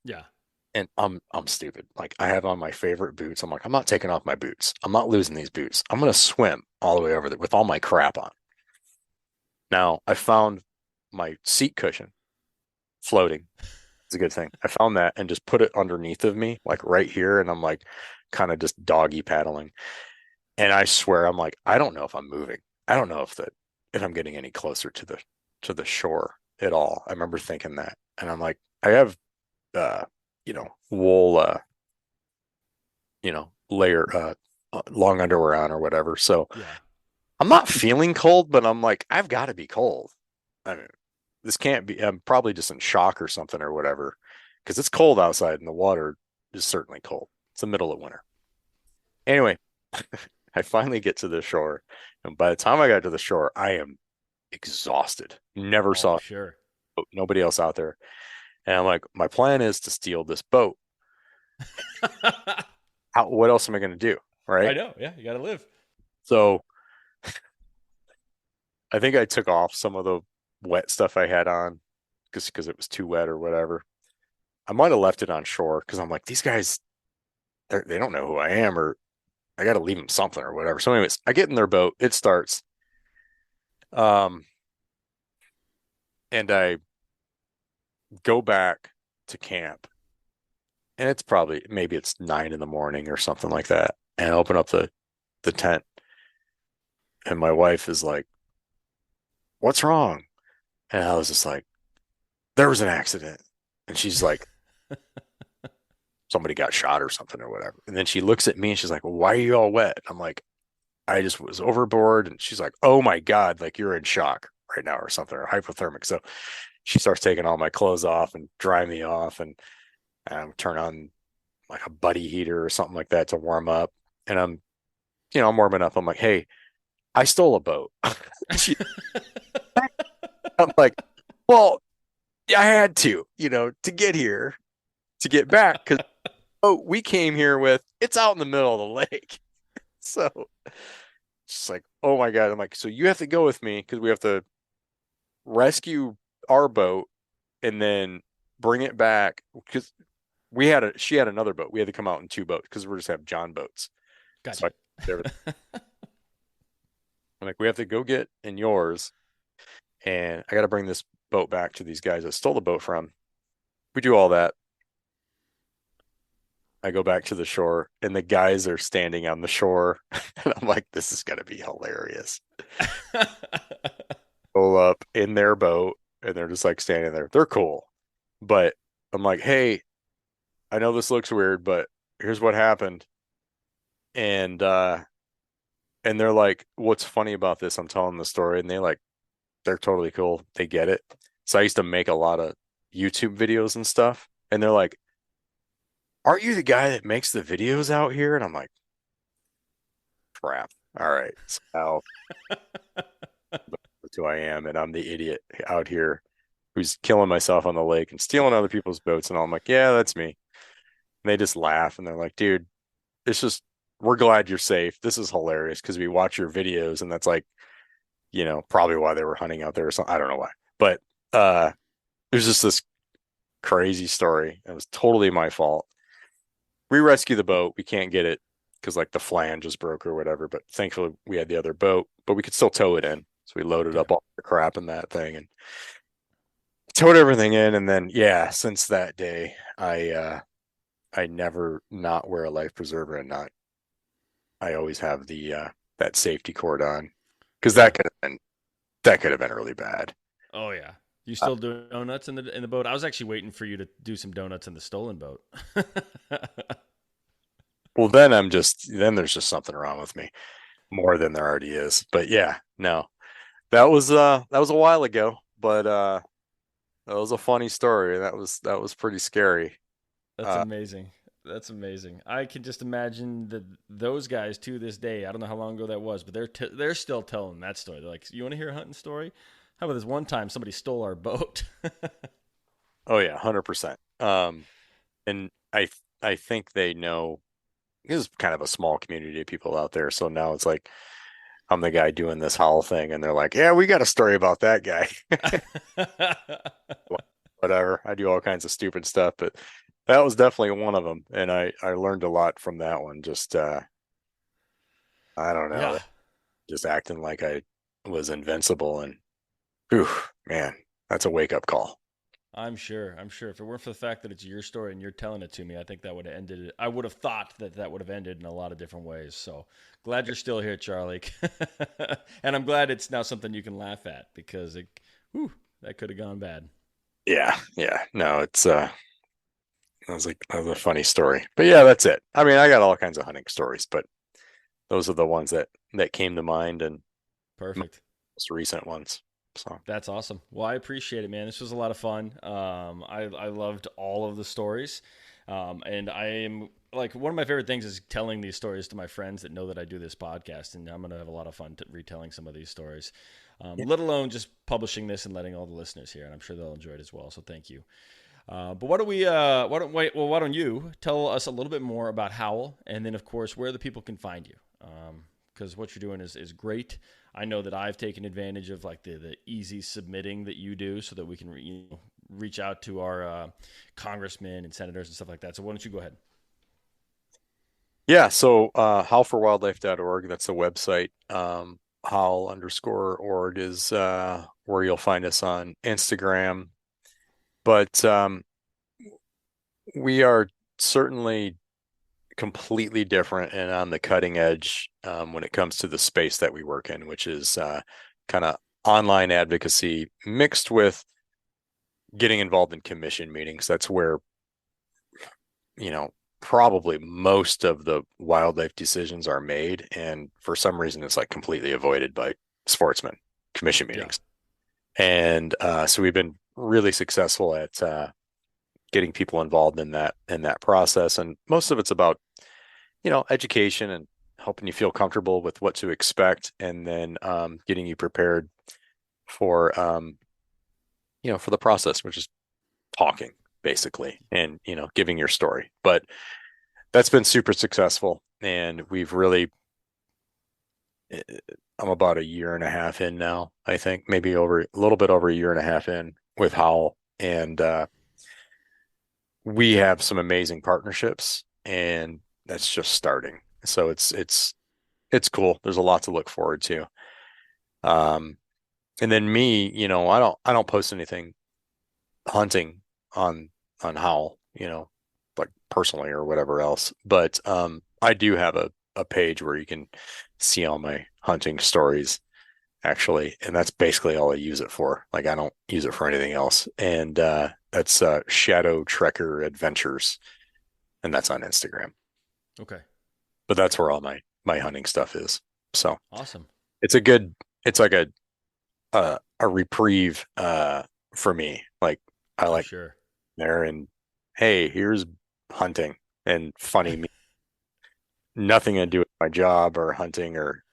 Yeah. And I'm stupid. Like I have on my favorite boots. I'm like, I'm not taking off my boots. I'm not losing these boots. I'm gonna swim all the way over there with all my crap on. Now I found my seat cushion floating. It's a good thing. I found that and just put it underneath of me, like right here, and I'm like kind of just doggy paddling. And I swear, I'm like, I don't know if I'm moving. I don't know if I'm getting any closer to the shore at all. I remember thinking that, and I'm like, I have wool layer long underwear on or whatever. So Yeah. I'm not feeling cold, but I'm like, I've got to be cold. I mean, this can't be. I'm probably just in shock or something or whatever, because it's cold outside and the water is certainly cold. It's the middle of winter. Anyway, I finally get to the shore, and by the time I got to the shore, I am exhausted. Never Oh, I'm saw sure. nobody else out there, and I'm like, my plan is to steal this boat. How? What else am I going to do? I Right? know. Yeah. You got to live. So I think I took off some of the wet stuff I had on because it was too wet or whatever. I might have left it on shore because I'm like, these guys, they don't know who I am, or I got to leave them something or whatever. So, anyways, I get in their boat. It starts, um, and I go back to camp, and it's probably maybe it's 9 in the morning or something like that. And I open up the tent, and my wife is like, "What's wrong?" And I was just like, "There was an accident," and she's like, "Somebody got shot or something or whatever." And then she looks at me and she's like, well, "Why are you all wet?" I'm like, "I just was overboard." And she's like, "Oh my God, like you're in shock right now or something or hypothermic." So she starts taking all my clothes off and drying me off and turn on like a buddy heater or something like that to warm up. And I'm warming up. I'm like, "Hey, I stole a boat." she, I'm like, "Well, I had to get here, to get back because we came here with it's out in the middle of the lake." So she's like, "Oh my God." I'm like, "So you have to go with me because we have to rescue our boat and then bring it back because she had another boat. We had to come out in two boats because we just have John boats." So Gotcha. I'm like, "We have to go get in yours, and I got to bring this boat back to these guys that stole the boat from." We do all that. I go back to the shore and the guys are standing on the shore. And I'm like, this is gonna be hilarious. Pull up in their boat and they're just like standing there. They're cool. But I'm like, hey, I know this looks weird, but here's what happened. And and they're like, what's funny about this? I'm telling the story, and they're totally cool. They get it. So I used to make a lot of YouTube videos and stuff, and they're like, aren't you the guy that makes the videos out here? And I'm like, crap. All right. So that's who I am, and I'm the idiot out here who's killing myself on the lake and stealing other people's boats and all. I'm like, yeah, that's me. And they just laugh and they're like, dude, it's just we're glad you're safe. This is hilarious because we watch your videos, and that's like, probably why they were hunting out there or something. I don't know why. But it was just this crazy story. It was totally my fault. We rescue the boat. We can't get it because like the flange is broke or whatever. But thankfully we had the other boat, but we could still tow it in. So we loaded Okay. up all the crap in that thing and towed everything in. And then yeah, since that day, I never not wear a life preserver and not I always have the that safety cord on because Yeah. that could have been really bad. Oh yeah. You Uh, still do donuts in the boat? I was actually waiting for you to do some donuts in the stolen boat. well, then there's just something wrong with me more than there already is. But yeah, no, that was a while ago, but that was a funny story. That was pretty scary. That's Uh, amazing. That's amazing. I can just imagine that those guys to this day. I don't know how long ago that was, but they're still telling that story. They're like, "You want to hear a hunting story? How about this one time somebody stole our boat?" oh yeah, 100%. And I think they know there's kind of a small community of people out there. So now it's like I'm the guy doing this Howl thing, and they're like, "Yeah, we got a story about that guy." Whatever. I do all kinds of stupid stuff, but that was definitely one of them, and I learned a lot from that one. Just I don't Yeah, know, just acting like I was invincible, and whew, man, that's a wake up call. I'm sure. I'm sure. If it weren't for the fact that it's your story and you're telling it to me, I think that would have ended it. I would have thought that that would have ended in a lot of different ways. So glad you're still here, Charlie. And I'm glad it's now something you can laugh at because whew, that could have gone bad. Yeah, yeah. No, it's that was a funny story. But yeah, that's it. I mean, I got all kinds of hunting stories, but those are the ones that came to mind and Perfect. most recent ones. So That's awesome. Well, I appreciate it, man. This was a lot of fun. I loved all of the stories. And I am like one of my favorite things is telling these stories to my friends that know that I do this podcast, and I'm going to have a lot of fun retelling some of these stories. yeah. Let alone just publishing this and letting all the listeners hear, and I'm sure they'll enjoy it as well. So thank you. But why don't we? Why don't you tell us a little bit more about Howl, and then of course where the people can find you? Because what you're doing is great. I know that I've taken advantage of like the easy submitting that you do, so that we can reach out to our congressmen and senators and stuff like that. So why don't you go ahead? Yeah, so howlforwildlife.org, that's the website. Howl_org is where you'll find us on Instagram. But we are certainly completely different and on the cutting edge when it comes to the space that we work in, which is kind of online advocacy mixed with getting involved in commission meetings. That's where, you know, probably most of the wildlife decisions are made. And for some reason, it's like completely avoided by sportsmen, commission Yeah, meetings. And so we've been really successful at getting people involved in that process. And most of it's about, education and helping you feel comfortable with what to expect, and then getting you prepared for for the process, which is talking basically, and giving your story. But that's been super successful, and we've really eh, I'm about a year and a half in now, I think, maybe over a little bit over a year and a half in with Howl, and we have some amazing partnerships, and that's just starting. So it's cool. There's a lot to look forward to. Um, and then me, I don't post anything hunting on Howl, like personally or whatever else. But I do have a page where you can see all my hunting stories actually, and that's basically all I use it for. Like I don't use it for anything else. And that's Shadow Trekker Adventures, and that's on Instagram. Okay. But that's where all my hunting stuff is. So Awesome. it's a good, it's like a reprieve for me. Like I For like sure. there and hey, here's hunting and funny me. Nothing to do with my job or hunting or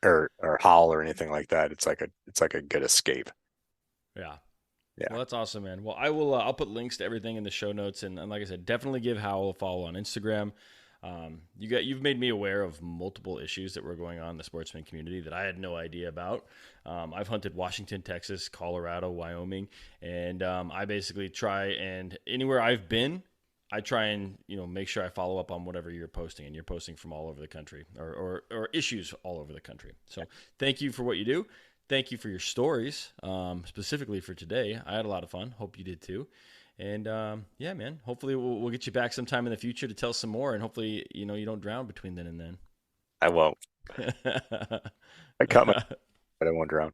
howl or anything like that. It's like a good escape. Yeah. Yeah. Well, that's awesome, man. Well, I will. I'll put links to everything in the show notes, and like I said, definitely give Howl a follow on Instagram. You've made me aware of multiple issues that were going on in the sportsman community that I had no idea about. I've hunted Washington, Texas, Colorado, Wyoming, and I basically try and anywhere I've been, I try and make sure I follow up on whatever you're posting, and you're posting from all over the country or issues all over the country. So thank you for what you do. Thank you for your stories, specifically for today. I had a lot of fun. Hope you did too. And yeah, man. Hopefully we'll get you back sometime in the future to tell some more, and hopefully you don't drown between then and then. I won't. I cut my but I won't drown.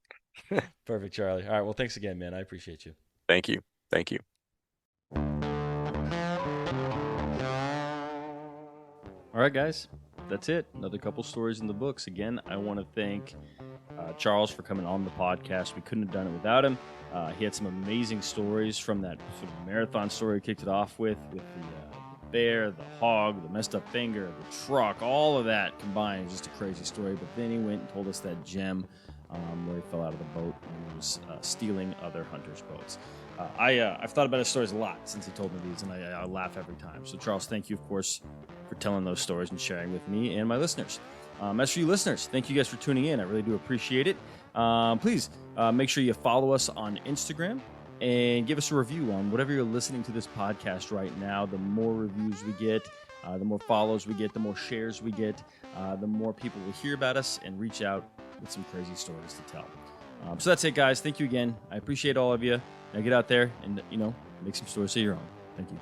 Perfect, Charlie. All right. Well, thanks again, man. I appreciate you. Thank you. Thank you. All right, guys. That's it. Another couple stories in the books. Again, I want to thank Charles for coming on the podcast. We couldn't have done it without him. He had some amazing stories from that sort of marathon story he kicked it off with the bear, the hog, the messed up finger, the truck, all of that combined is just a crazy story. But then he went and told us that gem where he fell out of the boat and was stealing other hunters' boats. I've thought about his stories a lot since he told me these, and I laugh every time. So, Charles, thank you, of course, for telling those stories and sharing with me and my listeners. As for you listeners, thank you guys for tuning in. I really do appreciate it. Please make sure you follow us on Instagram and give us a review on whatever you're listening to this podcast right now. The more reviews we get, the more follows we get, the more shares we get, the more people will hear about us and reach out with some crazy stories to tell. So that's it, guys. Thank you again. I appreciate all of you. Now get out there and, make some stories of your own. Thank you.